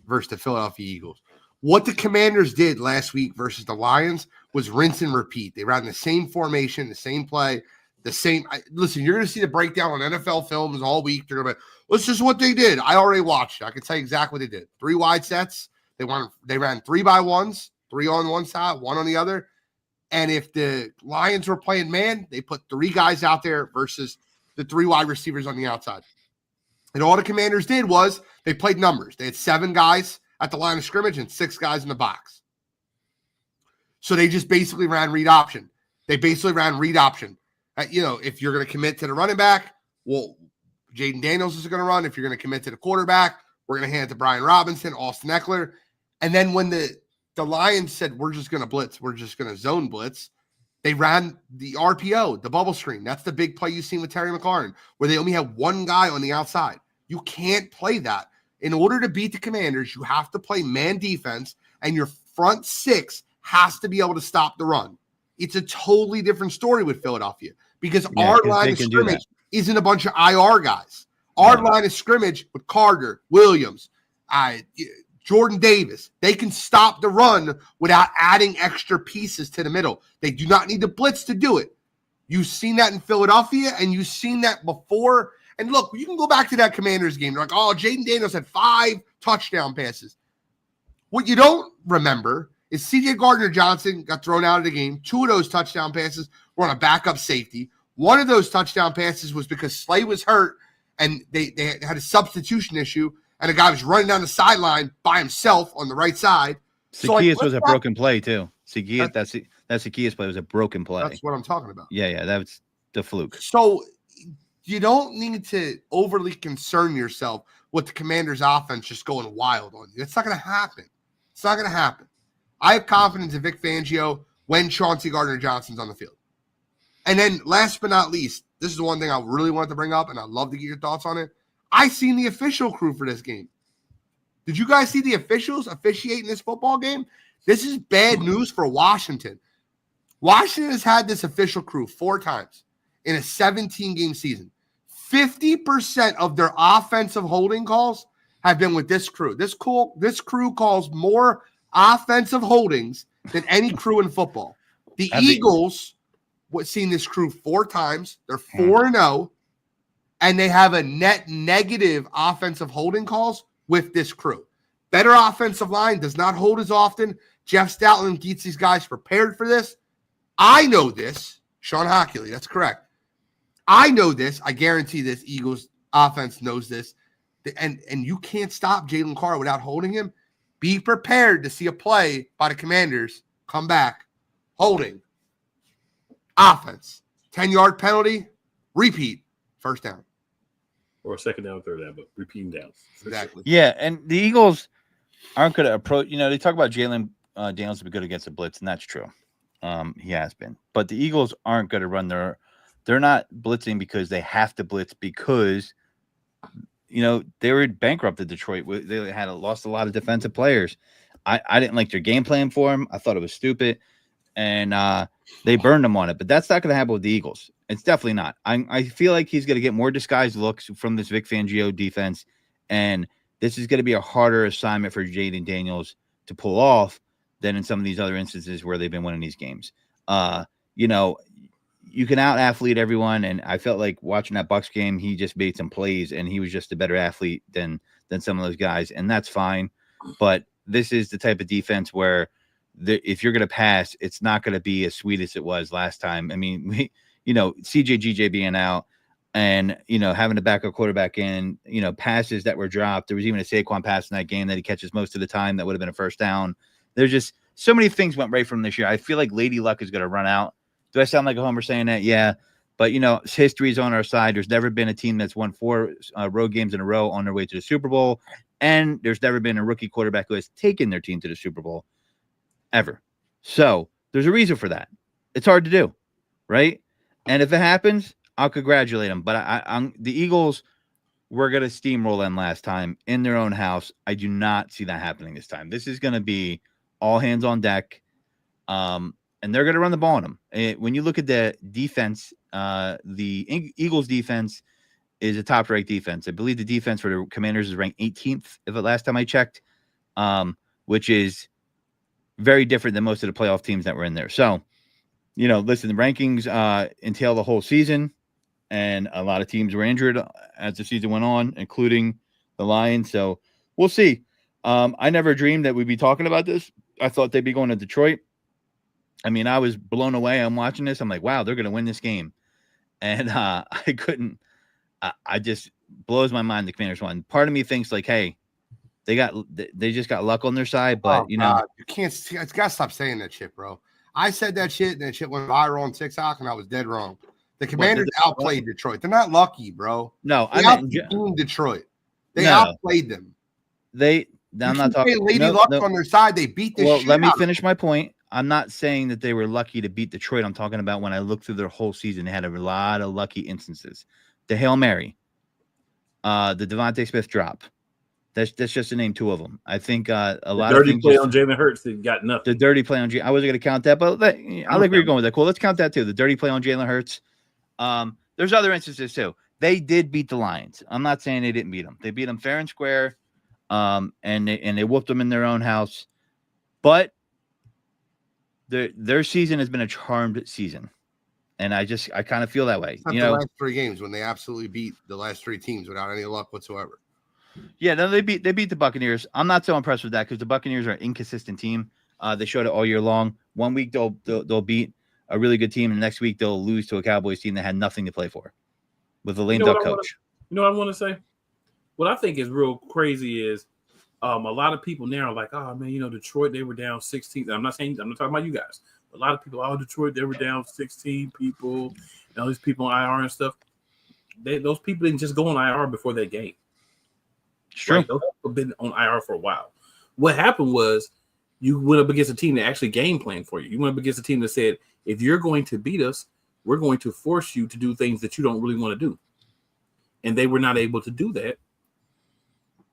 versus the Philadelphia Eagles. What the Commanders did last week versus the Lions was rinse and repeat. They ran the same formation, the same play, the same. Listen, you're going to see the breakdown on NFL films all week. They're going to be, this is what they did. I already watched it. I can tell you exactly what they did. 3 wide sets. They ran 3-by-1s, 3 on one side, 1 on the other. And if the Lions were playing man, they put 3 guys out there versus the 3 wide receivers on the outside. And all the Commanders did was they played numbers. They had 7 guys at the line of scrimmage and 6 guys in the box. So they just basically ran read option. If you're going to commit to the running back, well, Jaden Daniels is going to run. If you're going to commit to the quarterback, we're going to hand it to Brian Robinson, Austin Eckler. And then when the Lions said, we're just going to blitz, we're just going to zone blitz, they ran the RPO, the bubble screen. That's the big play you've seen with Terry McLaurin, where they only have 1 guy on the outside. You can't play that. In order to beat the Commanders, you have to play man defense, and your front 6 has to be able to stop the run. It's a totally different story with Philadelphia because our line of scrimmage isn't a bunch of IR guys. Our line of scrimmage with Carter, Williams, Jordan Davis, they can stop the run without adding extra pieces to the middle. They do not need to blitz to do it. You've seen that in Philadelphia, and you've seen that before. And look, you can go back to that Commanders game. They're like, oh, Jaden Daniels had 5 touchdown passes. What you don't remember is C.J. Gardner-Johnson got thrown out of the game. 2 of those touchdown passes were on a backup safety. One of those touchdown passes was because Slay was hurt, and they had a substitution issue, and a guy was running down the sideline by himself on the right side. Zacchaeus was a broken play, too. Zacchaeus, that Zacchaeus play was a broken play. That's what I'm talking about. Yeah, that was the fluke. So you don't need to overly concern yourself with the Commanders' offense just going wild on you. It's not going to happen. It's not going to happen. I have confidence in Vic Fangio when Chauncey Gardner-Johnson's on the field. And then last but not least, this is the one thing I really wanted to bring up, and I'd love to get your thoughts on it. I seen the official crew for this game. Did you guys see the officials officiating this football game? This is bad news for Washington. Washington has had this official crew 4 times in a 17-game season. 50% of their offensive holding calls have been with this crew. This crew calls more offensive holdings than any crew in football. The Eagles seen this crew 4 times. They're 4-0. And they have a net negative offensive holding calls with this crew. Better offensive line does not hold as often. Jeff Stoutland gets these guys prepared for this. I know this. Sean Hockley, that's correct. I know this. I guarantee this Eagles offense knows this. And you can't stop Jalen Carter without holding him. Be prepared to see a play by the Commanders come back. Holding. Offense. 10-yard penalty. Repeat. First down. Or second down, third down, but repeating downs. Exactly. Yeah, and the Eagles aren't going to approach. They talk about Jalen Daniels to be good against the blitz, and that's true. He has been. But the Eagles aren't going to run they're not blitzing because they have to blitz because, they were bankrupt at Detroit. They had lost a lot of defensive players. I didn't like their game plan for him. I thought it was stupid. And they burned him on it. But that's not going to happen with the Eagles. It's definitely not. I feel like he's going to get more disguised looks from this Vic Fangio defense. And this is going to be a harder assignment for Jaden Daniels to pull off than in some of these other instances where they've been winning these games. You can out-athlete everyone, and I felt like watching that Bucs game, he just made some plays, and he was just a better athlete than some of those guys, and that's fine. But this is the type of defense where if you're going to pass, it's not going to be as sweet as it was last time. I mean, CJ GJ being out, and having a backup quarterback in, passes that were dropped. There was even a Saquon pass in that game that he catches most of the time that would have been a first down. There's just so many things went right from this year. I feel like Lady Luck is going to run out. Do I sound like a homer saying that? Yeah. But, history is on our side. There's never been a team that's won 4 road games in a row on their way to the Super Bowl. And there's never been a rookie quarterback who has taken their team to the Super Bowl ever. So there's a reason for that. It's hard to do, right? And if it happens, I'll congratulate them. But the Eagles were going to steamroll them last time in their own house. I do not see that happening this time. This is going to be all hands on deck. And they're going to run the ball on them. When you look at the defense, the Eagles defense is a top-ranked defense. I believe the defense for the Commanders is ranked 18th, if the last time I checked, which is very different than most of the playoff teams that were in there. So, listen, the rankings entail the whole season, and a lot of teams were injured as the season went on, including the Lions. So we'll see. I never dreamed that we'd be talking about this. I thought they'd be going to Detroit. I mean, I was blown away. I'm watching this. I'm like, wow, they're going to win this game. And I couldn't. I just blows my mind the Commanders won. Part of me thinks like, hey, they just got luck on their side. But, you can't. It's got to stop saying that shit, bro. I said that shit, and that shit went viral on TikTok, and I was dead wrong. The Commanders outplayed Detroit. They're not lucky, bro. No, I mean Detroit. They outplayed them. I'm not talking. Lady Luck on their side. They beat the shit. Well, let me finish my point. I'm not saying that they were lucky to beat Detroit. I'm talking about when I looked through their whole season, they had a lot of lucky instances. The Hail Mary, the Devontae Smith drop. That's just to name 2 of them. I think a lot of dirty play on Jalen Hurts that got nothing. The dirty play on I wasn't going to count that, but I like where you're going with that. Cool. Let's count that too. The dirty play on Jalen Hurts. There's other instances too. They did beat the Lions. I'm not saying they didn't beat them. They beat them fair and square, and they whooped them in their own house. But their season has been a charmed season, and I kind of feel that way. The last 3 games when they absolutely beat the last 3 teams without any luck whatsoever. Yeah, no, they beat the Buccaneers. I'm not so impressed with that because the Buccaneers are an inconsistent team. They showed it all year long. One week they'll beat a really good team, and the next week they'll lose to a Cowboys team that had nothing to play for with a lame duck coach. You know what I want to say? What I think is real crazy is a lot of people now are like, oh man, Detroit, they were down 16. I'm not talking about you guys. A lot of people, Detroit, they were down 16 people, and all these people on IR and stuff. Those people didn't just go on IR before that game. It's true. Right? Those people have been on IR for a while. What happened was you went up against a team that actually game planned for you. You went up against a team that said, if you're going to beat us, we're going to force you to do things that you don't really want to do. And they were not able to do that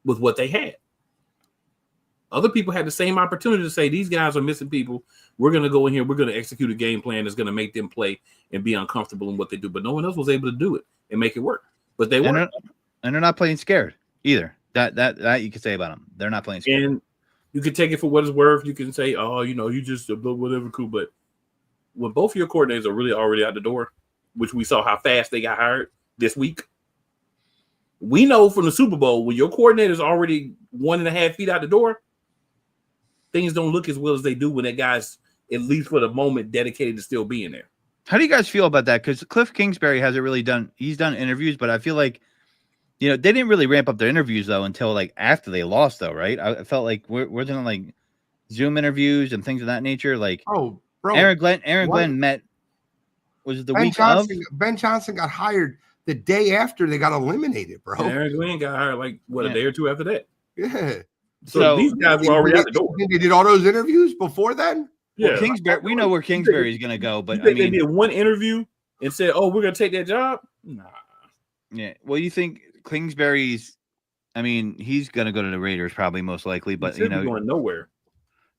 with what they had. Other people had the same opportunity to say, these guys are missing people. We're going to go in here. We're going to execute a game plan that's going to make them play and be uncomfortable in what they do. But no one else was able to do it and make it work. But they weren't. And they're not playing scared either. That you could say about them. They're not playing scared. And you can take it for what it's worth. You can say, oh, you just whatever, cool. But when both of your coordinators are really already out the door, which we saw how fast they got hired this week, we know from the Super Bowl, when your coordinator's already 1.5 feet out the door, things don't look as well as they do when that guy's, at least for the moment, dedicated to still being there. How do you guys feel about that? Because Cliff Kingsbury hasn't really he's done interviews, but I feel like, they didn't really ramp up their interviews, though, until, after they lost, though, right? I felt like we're doing, Zoom interviews and things of that nature. Oh, bro. Aaron Glenn met, was it the week of? Ben Johnson got hired the day after they got eliminated, bro. And Aaron Glenn got hired, a day or two after that. Yeah. So these guys were already out the door. They did all those interviews before then? Yeah. Well, Kingsbury, we know where Kingsbury is going to go, but they did one interview and said, "Oh, we're going to take that job." Nah. Yeah. Well, you think Kingsbury's? I mean, he's going to go to the Raiders probably most likely, but he's going nowhere.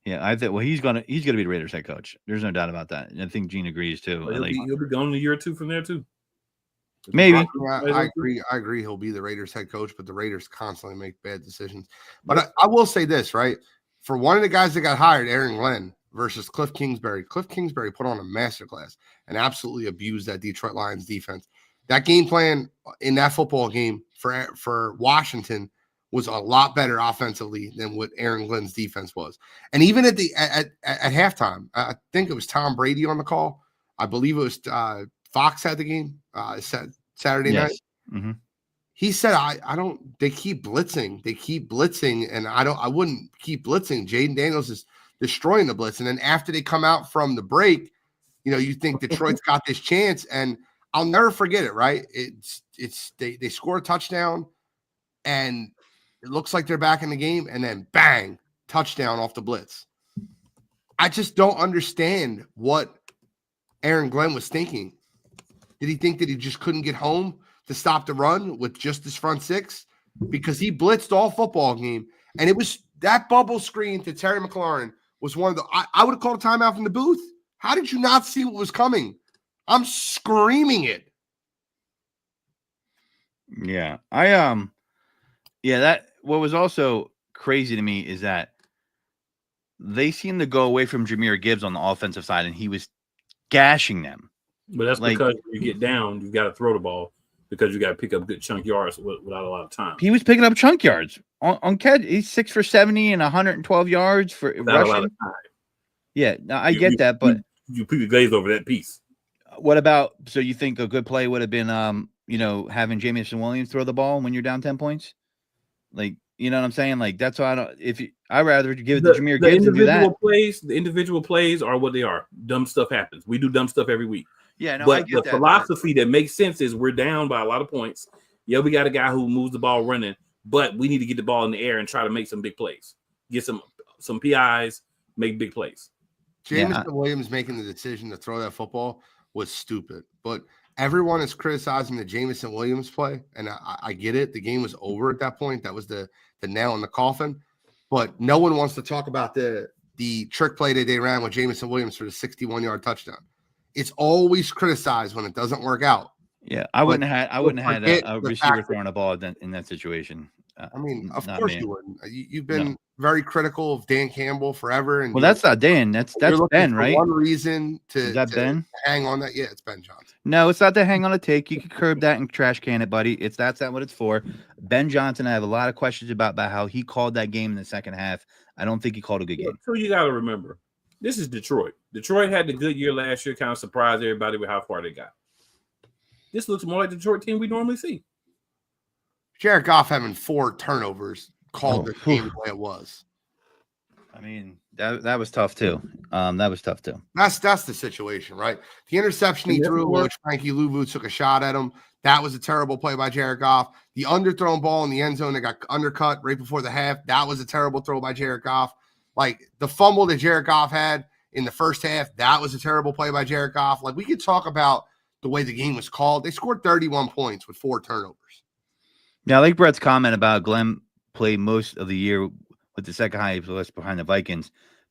Yeah, I think. Well, he's going to be the Raiders head coach. There's no doubt about that. And I think Gene agrees too. Well, he'll be gone a year or two from there too. Maybe. I agree. He'll be the Raiders head coach, but the Raiders constantly make bad decisions. But I will say this, right? For one of the guys that got hired, Aaron Glenn, versus Cliff Kingsbury. Cliff Kingsbury put on a masterclass and absolutely abused that Detroit Lions defense. That game plan in that football game for Washington was a lot better offensively than what Aaron Glenn's defense was. And even at halftime, I think it was Tom Brady on the call. I believe it was Fox had the game. Saturday night. Mm-hmm. He said, I don't, they keep blitzing. And I wouldn't keep blitzing. Jaden Daniels is destroying the blitz. And then after they come out from the break, you think Detroit's got this chance. And I'll never forget it, right? They score a touchdown and it looks like they're back in the game. And then bang, touchdown off the blitz. I just don't understand what Aaron Glenn was thinking. Did he think that he just couldn't get home to stop the run with just his front six? Because he blitzed all football game. And it was that bubble screen to Terry McLaurin was one of the I would have called a timeout from the booth. How did you not see what was coming? I'm screaming it. Yeah. That what was also crazy to me is that they seemed to go away from Jahmyr Gibbs on the offensive side, and he was gashing them. But that's because you get down, you've got to throw the ball because you got to pick up good chunk yards without a lot of time. He was picking up chunk yards on catch. He's 6 for 70 and 112 yards for without rushing. A lot of time. Yeah, no, I get that, but you put the glaze over that piece. What about? So you think a good play would have been, having Jamison Williams throw the ball when you're down 10 points? Like, you know what I'm saying? Like that's why I'd rather give it to Jahmyr Gibbs and do that. The individual plays are what they are. Dumb stuff happens. We do dumb stuff every week. Yeah, no, but I get the philosophy that makes sense is we're down by a lot of points. Yeah, we got a guy who moves the ball running, but we need to get the ball in the air and try to make some big plays. Get some PIs, make big plays. Jamison Williams making the decision to throw that football was stupid. But everyone is criticizing the Jamison Williams play, and I get it. The game was over at that point. That was the nail in the coffin. But no one wants to talk about the trick play that they ran with Jamison Williams for the 61-yard touchdown. It's always criticized when it doesn't work out. Yeah, I wouldn't have had a receiver throwing a ball in that situation. I mean, of course you wouldn't. You've been very critical of Dan Campbell forever. And that's not Dan. That's Ben, right? One reason to Ben? Hang on that. Yeah, it's Ben Johnson. No, it's not to hang on a take. You can curb that and trash can it, buddy. That's not what it's for. Ben Johnson, I have a lot of questions about how he called that game in the second half. I don't think he called a good game. So you got to remember, this is Detroit. Detroit had the good year last year, kind of surprised everybody with how far they got. This looks more like the Detroit team we normally see. Jared Goff having 4 turnovers called the game the way it was. I mean, that was tough too. That was tough too. That's the situation, right? The interception he threw, which Frankie Louvu took a shot at him. That was a terrible play by Jared Goff. The underthrown ball in the end zone that got undercut right before the half. That was a terrible throw by Jared Goff. Like the fumble that Jared Goff had in the first half, that was a terrible play by Jared Goff. Like we could talk about the way the game was called. They scored 31 points with 4 turnovers. Yeah, I like Brett's comment about Glenn played most of the year with the second highest list behind the Vikings.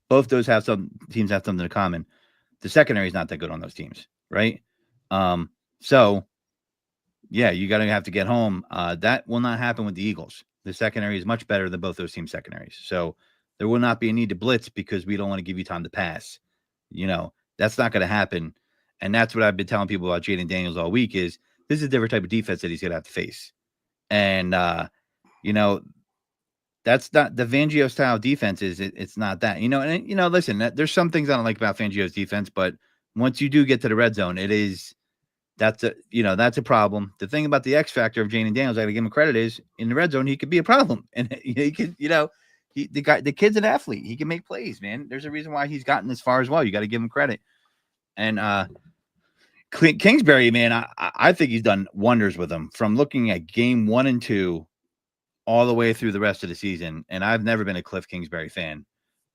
Both those teams have something in common. The secondary is not that good on those teams, right? So yeah, you're going to have to get home. That will not happen with the Eagles. The secondary is much better than both those team secondaries. So there will not be a need to blitz because we don't want to give you time to pass. That's not going to happen. And that's what I've been telling people about Jaden Daniels all week is this is a different type of defense that he's going to have to face. And, that's not the Fangio style defense it's not that, listen, there's some things I don't like about Fangio's defense, but once you do get to the red zone, that's a problem. The thing about the X factor of Jaden Daniels, I got to give him credit is in the red zone, he could be a problem. And he could, the kid's an athlete. He can make plays, man. There's a reason why he's gotten this far as well. You got to give him credit. And, Kingsbury, man, I think he's done wonders with him from looking at game 1 and 2 all the way through the rest of the season. And I've never been a Cliff Kingsbury fan,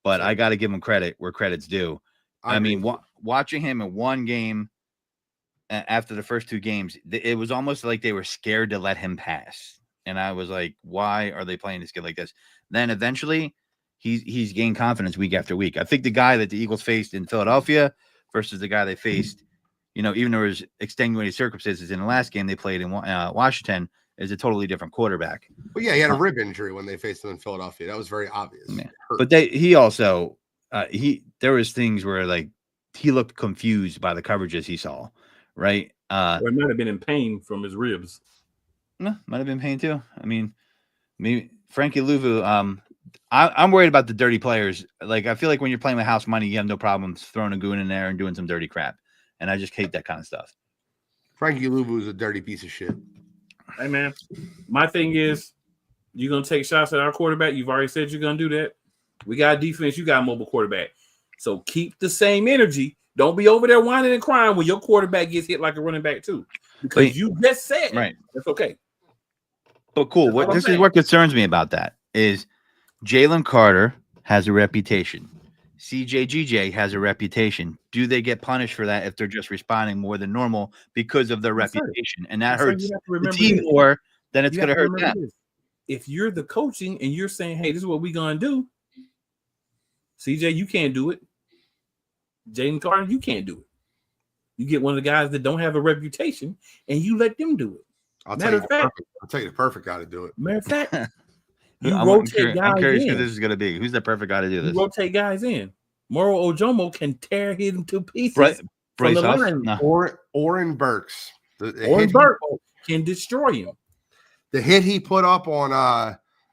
but I got to give him credit where credit's due. I mean, watching him in one game after the first 2 games, it was almost like they were scared to let him pass. And I was like, why are they playing this kid like this? Then eventually he's gained confidence week after week. I think the guy that the Eagles faced in Philadelphia versus the guy they faced, even though there was extenuating circumstances in the last game they played in Washington, is a totally different quarterback. Well, yeah, he had a rib injury when they faced him in Philadelphia. That was very obvious. Yeah. But he also there was things where like he looked confused by the coverages he saw, right? Or it might have been in pain from his ribs. No, might have been pain too. I mean, maybe Frankie Louvu. I'm worried about the dirty players. Like I feel like when you're playing with house money, you have no problems throwing a goon in there and doing some dirty crap. And I just hate that kind of stuff. Frankie Louvu is a dirty piece of shit. Hey, man, my thing is, you're going to take shots at our quarterback. You've already said you're going to do that. We got defense. You got a mobile quarterback. So keep the same energy. Don't be over there whining and crying when your quarterback gets hit like a running back too. Because you just said right. That's okay. But cool. This is what concerns me about that is Jalen Carter has a reputation. CJGJ has a reputation. Do they get punished for that if they're just responding more than normal because of their reputation? And that hurts the team more than it's going to hurt them. If you're the coaching and you're saying, hey, this is what we're going to do, CJ, you can't do it. Jalen Carter, you can't do it. You get one of the guys that don't have a reputation and you let them do it. I'll tell you the perfect guy to do it. Matter of fact, I'm curious who this is going to be. Who's the perfect guy to do this? You rotate guys in. Moro Ojomo can tear him to pieces. Bryce Oren Burks. Oren Burks can destroy him. The hit he put up on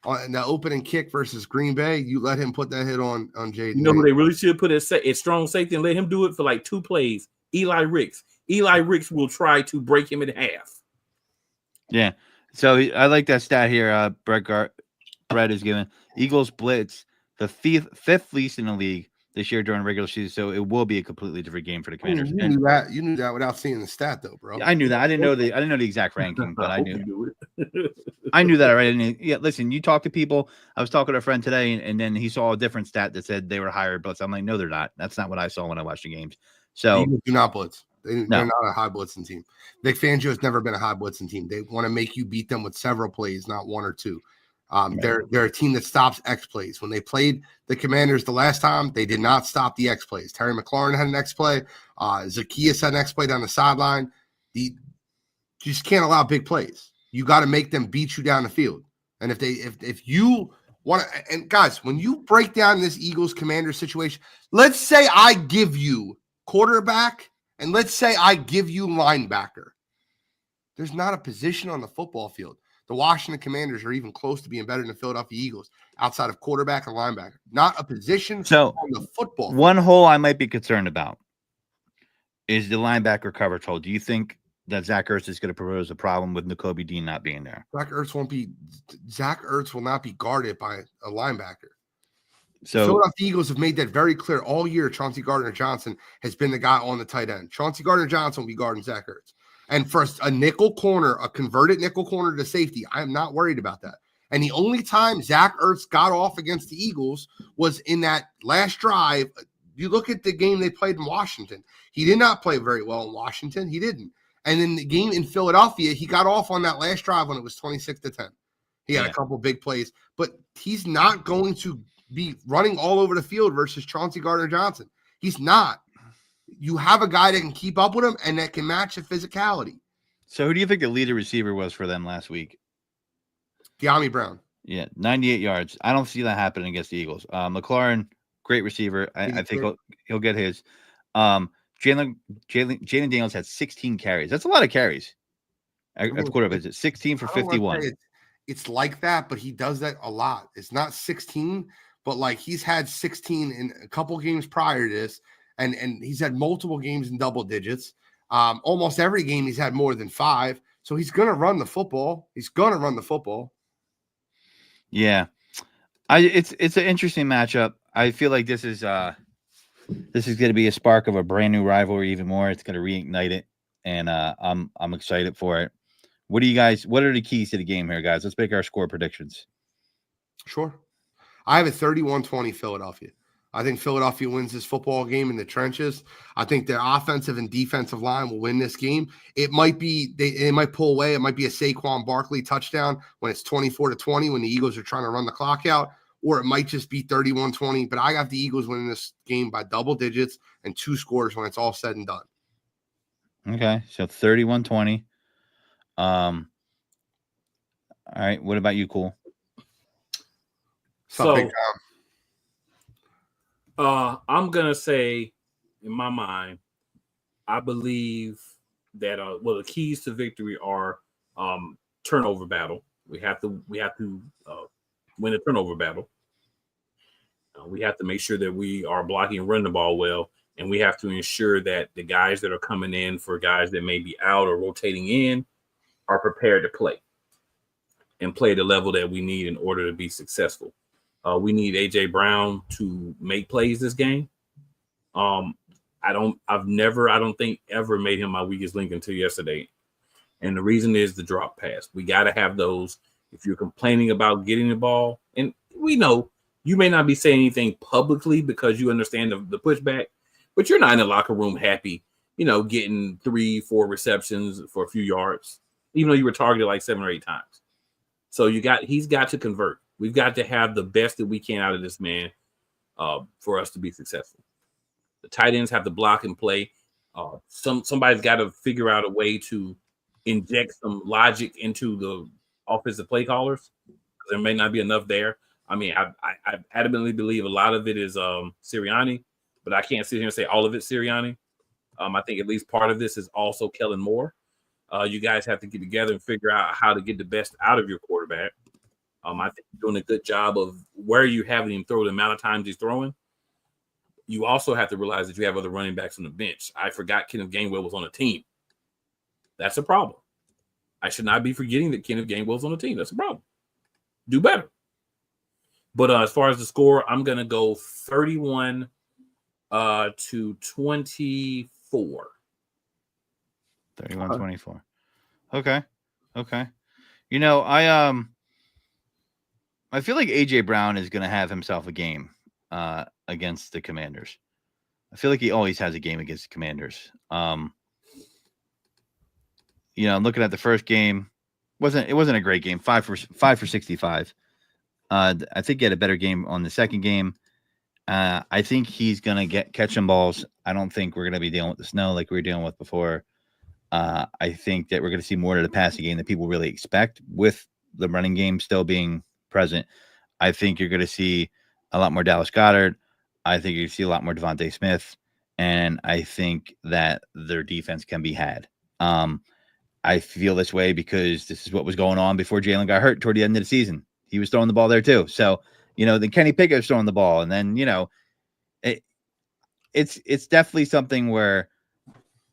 the opening kick versus Green Bay, you let him put that hit on Jaden. You know who they really should put at strong safety and let him do it for like 2 plays? Eli Ricks. Eli Ricks will try to break him in half. Yeah. So I like that stat here. Brett is given Eagles blitz the fifth least in the league this year during regular season. So it will be a completely different game for the Commanders. You knew that without seeing the stat, though, bro. Yeah, I knew that. I didn't know the exact ranking, but I knew. I knew that already. Yeah, listen, you talk to people. I was talking to a friend today, and then he saw a different stat that said they were higher blitz. I'm like, no, they're not. That's not what I saw when I watched the games. So Eagles do not blitz. They're not a high blitzing team. Vic Fangio has never been a high blitzing team. They want to make you beat them with several plays, not 1 or 2. They're a team that stops X plays. When they played the Commanders the last time, they did not stop the X plays. Terry McLaurin had an X play. Zacchaeus had an X play down the sideline. You just can't allow big plays. You got to make them beat you down the field. And if you want to, and guys, when you break down this Eagles Commanders situation, let's say I give you quarterback and let's say I give you linebacker. There's not a position on the football field. The Washington Commanders are even close to being better than the Philadelphia Eagles outside of quarterback and linebacker. Not a position on the football field. One hole I might be concerned about is the linebacker coverage hole. Do you think that Zach Ertz is going to pose a problem with Nakobe Dean not being there? Zach Ertz will not be guarded by a linebacker. So Philadelphia Eagles have made that very clear all year. Chauncey Gardner-Johnson has been the guy on the tight end. Chauncey Gardner-Johnson will be guarding Zach Ertz. And for a nickel corner, a converted nickel corner to safety, I am not worried about that. And the only time Zach Ertz got off against the Eagles was in that last drive. You look at the game they played in Washington. He did not play very well in Washington. He didn't. And in the game in Philadelphia, he got off on that last drive when it was 26-10. He had a couple big plays, but he's not going to be running all over the field versus Chauncey Gardner-Johnson. He's not. You have a guy that can keep up with him and that can match the physicality. So who do you think the leader receiver was for them last week? De'Ami Brown. Yeah, 98 yards. I don't see that happening against the Eagles. McLaurin, great receiver. I think he'll get his. Jalen Daniels had 16 carries. That's a lot of carries. At quarterback, is it 16 for 51? It's like that, but he does that a lot. It's not 16, but like he's had 16 in a couple games prior to this, and he's had multiple games in double digits. Almost every game he's had more than 5. So he's going to run the football. Yeah. It's an interesting matchup. I feel like this is going to be a spark of a brand new rivalry even more. It's going to reignite it, and I'm excited for it. What are the keys to the game here, guys? Let's make our score predictions. Sure. I have a 31-20 Philadelphia. I think Philadelphia wins this football game in the trenches. I think their offensive and defensive line will win this game. It might be they might pull away. It might be a Saquon Barkley touchdown when it's 24-20 when the Eagles are trying to run the clock out, or it might just be 31-20. But I got the Eagles winning this game by double digits and 2 scores when it's all said and done. Okay, so 31-20. All right. What about you, Cool? So, I'm gonna say, in my mind, I believe that the keys to victory are turnover battle. We have to win a turnover battle. We have to make sure that we are blocking and running the ball well. And we have to ensure that the guys that are coming in for guys that may be out or rotating in are prepared to play and play the level that we need in order to be successful. We need AJ Brown to make plays this game. I don't think ever made him my weakest link until yesterday. And the reason is the drop pass. We got to have those. If you're complaining about getting the ball, and we know you may not be saying anything publicly because you understand the pushback, but you're not in the locker room happy, getting 3-4 receptions for a few yards, even though you were targeted like 7 or 8 times. So he's got to convert. We've got to have the best that we can out of this man for us to be successful. The tight ends have to block and play. Somebody's got to figure out a way to inject some logic into the offensive play callers, because there may not be enough there. I mean, I adamantly believe a lot of it is Sirianni, but I can't sit here and say all of it's Sirianni. I think at least part of this is also Kellen Moore. You guys have to get together and figure out how to get the best out of your quarterback. I think you're doing a good job of where you having him throw the amount of times he's throwing. You also have to realize that you have other running backs on the bench. I forgot Kenneth Gainwell was on a team. That's a problem. I should not be forgetting that Kenneth Gainwell's on the team. That's a problem. Do better. But as far as the score, I'm going to go 31 to 24. 31-24. Okay. I feel like AJ Brown is going to have himself a game against the Commanders. I feel like he always has a game against the Commanders. I'm looking at the first game. It wasn't a great game. 5 for 65. I think he had a better game on the second game. I think he's going to catch some balls. I don't think we're going to be dealing with the snow like we were dealing with before. I think that we're going to see more of the passing game that people really expect, with the running game still being present. I think you're going to see a lot more Dallas Goedert. I think you see a lot more Devontae Smith, and I think that their defense can be had. I feel this way because this is what was going on before Jalen got hurt toward the end of the season. He was throwing the ball there too. So, then Kenny Pickett was throwing the ball, and then, it's definitely something where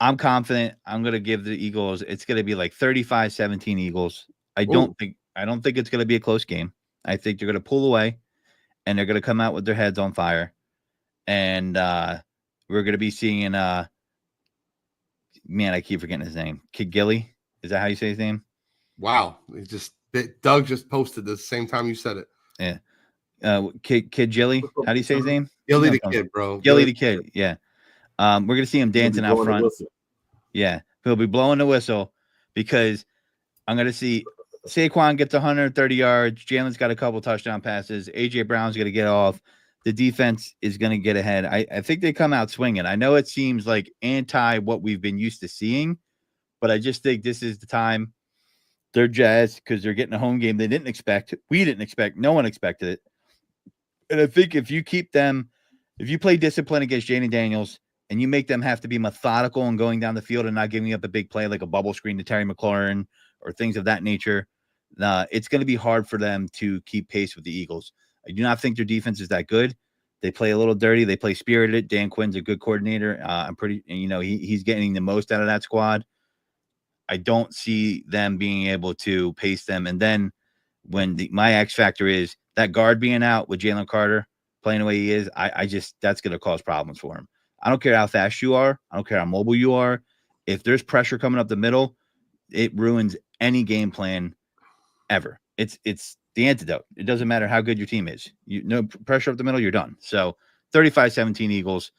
I'm confident I'm going to give the Eagles. It's going to be like 35-17 Eagles. I don't think it's going to be a close game. I think they're going to pull away, and they're going to come out with their heads on fire. And we're going to be seeing, I keep forgetting his name. Kid Gilly. Is that how you say his name? Wow. Doug just posted the same time you said it. Yeah. Kid Gilly. How do you say his name? Gilly the Kid, bro. Gilly the Kid. Yeah. We're going to see him dancing out front. Yeah. He'll be blowing the whistle because I'm going to see Saquon gets 130 yards. Jalen's got a couple touchdown passes. AJ Brown's going to get off. The defense is going to get ahead. I think they come out swinging. I know it seems like anti what we've been used to seeing, but I just think this is the time. They're Jazz because they're getting a home game they didn't expect. We didn't expect. No one expected it. And I think if you play discipline against Jaden Daniels and you make them have to be methodical and going down the field and not giving up a big play like a bubble screen to Terry McLaurin or things of that nature, it's going to be hard for them to keep pace with the Eagles. I do not think their defense is that good. They play a little dirty. They play spirited. Dan Quinn's a good coordinator. He's getting the most out of that squad. I don't see them being able to pace them. And then when my X factor is that guard being out with Jalen Carter playing the way he is, that's going to cause problems for him. I don't care how fast you are. I don't care how mobile you are. If there's pressure coming up the middle, it ruins any game plan ever. It's the antidote. It doesn't matter how good your team is. No pressure up the middle, you're done. So 35-17 Eagles,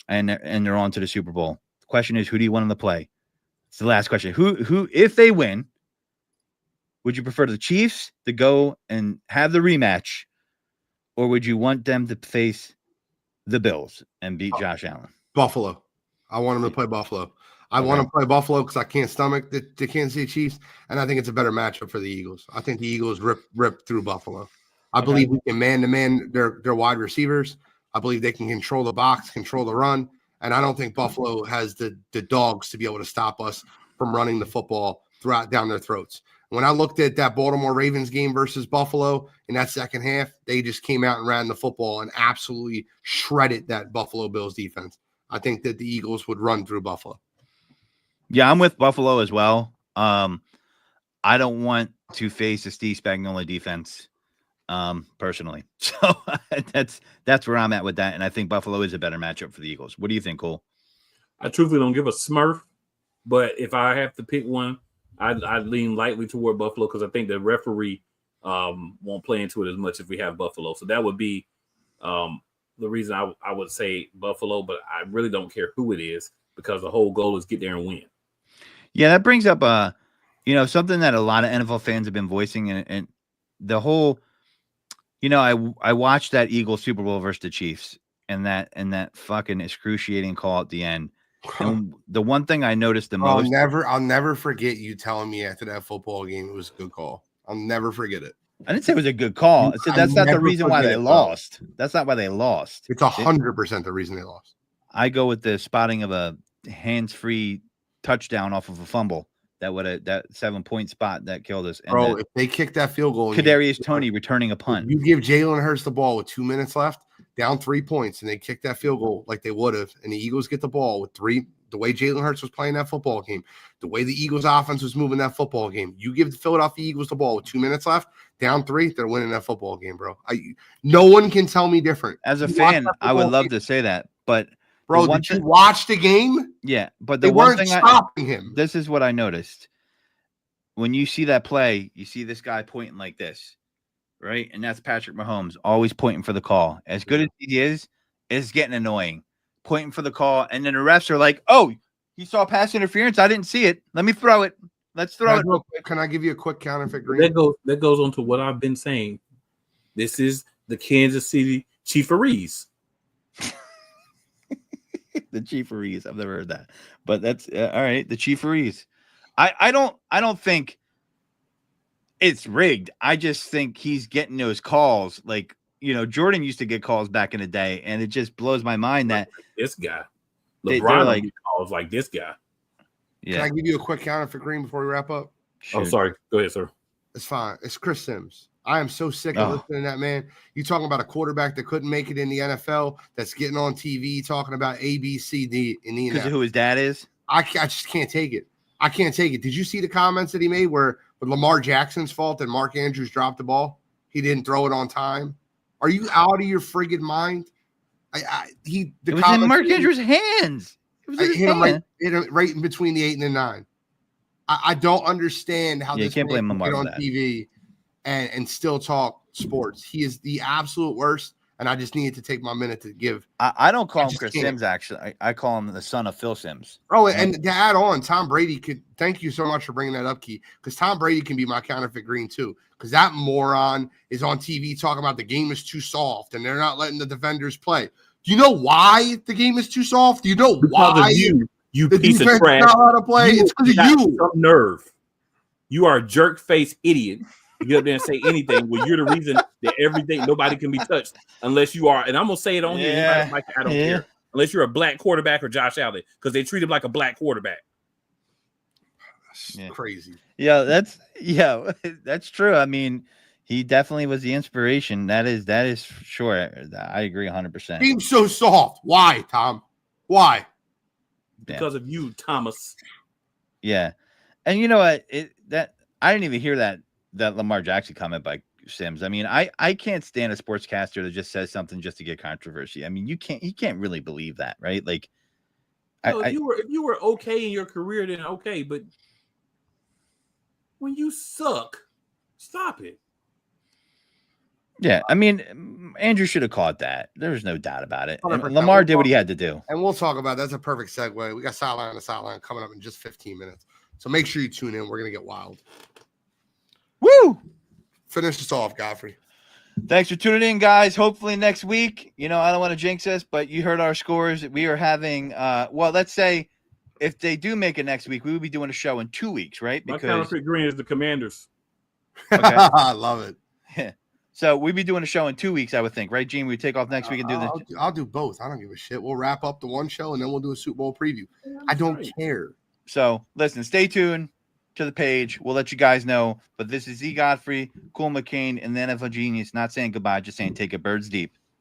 and they're on to the Super Bowl. The question is, who do you want them to play? It's the last question. Who, if they win, would you prefer the Chiefs to go and have the rematch, or would you want them to face the Bills and beat Josh Allen? Buffalo. I want them to play Buffalo. I want to play Buffalo because I can't stomach the Kansas City Chiefs, and I think it's a better matchup for the Eagles. I think the Eagles rip through Buffalo. I believe we can man-to-man their wide receivers. I believe they can control the box, control the run, and I don't think Buffalo has the dogs to be able to stop us from running the football down their throats. When I looked at that Baltimore Ravens game versus Buffalo in that second half, they just came out and ran the football and absolutely shredded that Buffalo Bills defense. I think that the Eagles would run through Buffalo. Yeah, I'm with Buffalo as well. I don't want to face the Steve Spagnuolo defense, personally. So that's where I'm at with that, and I think Buffalo is a better matchup for the Eagles. What do you think, Cole? I truthfully don't give a smurf, but if I have to pick one, I'd lean lightly toward Buffalo because I think the referee won't play into it as much if we have Buffalo. So that would be the reason I would say Buffalo, but I really don't care who it is because the whole goal is get there and win. Yeah, that brings up something that a lot of NFL fans have been voicing, and the whole, I watched that Eagles Super Bowl versus the Chiefs, and that fucking excruciating call at the end. And the one thing I noticed the most, I'll never forget you telling me after that football game it was a good call. I'll never forget it. I didn't say it was a good call. I said that's not the reason why they lost. That's not why they lost. It's 100% the reason they lost. I go with the spotting of a hands-free touchdown off of a fumble. That 7-point spot that killed us. And bro, if they kick that field goal, Kadarius Toney returning a punt. You give Jalen Hurts the ball with 2 minutes left, down 3 points, and they kick that field goal like they would have, and the Eagles get the ball with 3. The way Jalen Hurts was playing that football game, the way the Eagles offense was moving that football game, you give the Philadelphia Eagles the ball with 2 minutes left, down 3, they're winning that football game, bro. No one can tell me different. As a fan, I would love to say that, but bro, did you watch the game? Yeah, but they weren't stopping him. This is what I noticed. When you see that play, you see this guy pointing like this, right? And that's Patrick Mahomes, always pointing for the call. As good as he is, it's getting annoying. Pointing for the call, and then the refs are like, "Oh, he saw pass interference. I didn't see it. Let me throw it. Let's throw it." Can I give you a quick counterfeit? Green? That goes on to what I've been saying. This is the Kansas City Chiefs. The Chiefs. I've never heard that, but that's all right. The Chiefs. I don't think it's rigged. I just think he's getting those calls. Like, Jordan used to get calls back in the day, and it just blows my mind that this guy, LeBron, like calls like this guy. Yeah. Can I give you a quick counter for Green before we wrap up? Oh, sorry. Go ahead, sir. It's fine. It's Chris Sims. I am so sick of listening to that man. You talking about a quarterback that couldn't make it in the NFL, that's getting on TV talking about A, B, C, D in the NFL. Because of who his dad is? I just can't take it. I can't take it. Did you see the comments that he made where with Lamar Jackson's fault that Mark Andrews dropped the ball? He didn't throw it on time. Are you out of your friggin' mind? It was in Mark Andrews' hands. It was hit him right in between the 8 and the 9. I don't understand how this can't blame man can Lamar get on TV and still talk sports. He is the absolute worst, and I just needed to take my minute to give. I don't call him Chris Sims, actually. I call him the son of Phil Sims. Oh, and to add on, Tom Brady could – thank you so much for bringing that up, Key, because Tom Brady can be my counterfeit green too, because that moron is on TV talking about the game is too soft and they're not letting the defenders play. Do you know why the game is too soft? Do you know why you piece of trash not allowed to play? It's because of you. Some nerve. You are a jerk face idiot. You get up there and say anything. Well, you're the reason that everything nobody can be touched unless you are. And I'm gonna say it on here. I don't care unless you're a black quarterback or Josh Allen because they treat him like a black quarterback. Crazy. Yeah, that's true. I mean, he definitely was the inspiration. That is sure. I agree 100%. Game's so soft. Why, Tom? Why? Because of you, Thomas. Yeah, and you know what? I didn't even hear that Lamar Jackson comment by Sims. I mean, I can't stand a sportscaster that just says something just to get controversy. I mean, he can't really believe that, right? Like, if you were okay in your career, then okay, but when you suck, stop it. Yeah, I mean, Andrew should have caught that. There's no doubt about it. Lamar did what he had to do. And we'll talk about that's a perfect segue. We got Sideline on the Sideline coming up in just 15 minutes. So make sure you tune in. We're going to get wild. Woo! Finish this off, Godfrey. Thanks for tuning in, guys. Hopefully next week, I don't want to jinx us, but you heard our scores. We are having, let's say if they do make it next week, we will be doing a show in 2 weeks, right? My counterfeit green is the Commanders. Okay. I love it. So we'd be doing a show in 2 weeks, I would think, right, Gene? We take off next week and do this. I'll do both. I don't give a shit. We'll wrap up the one show and then we'll do a Super Bowl preview. I don't care. So listen, stay tuned to the page. We'll let you guys know. But this is Z Godfrey, Cool McCain, and the NFL Genius. Not saying goodbye, just saying take it birds deep.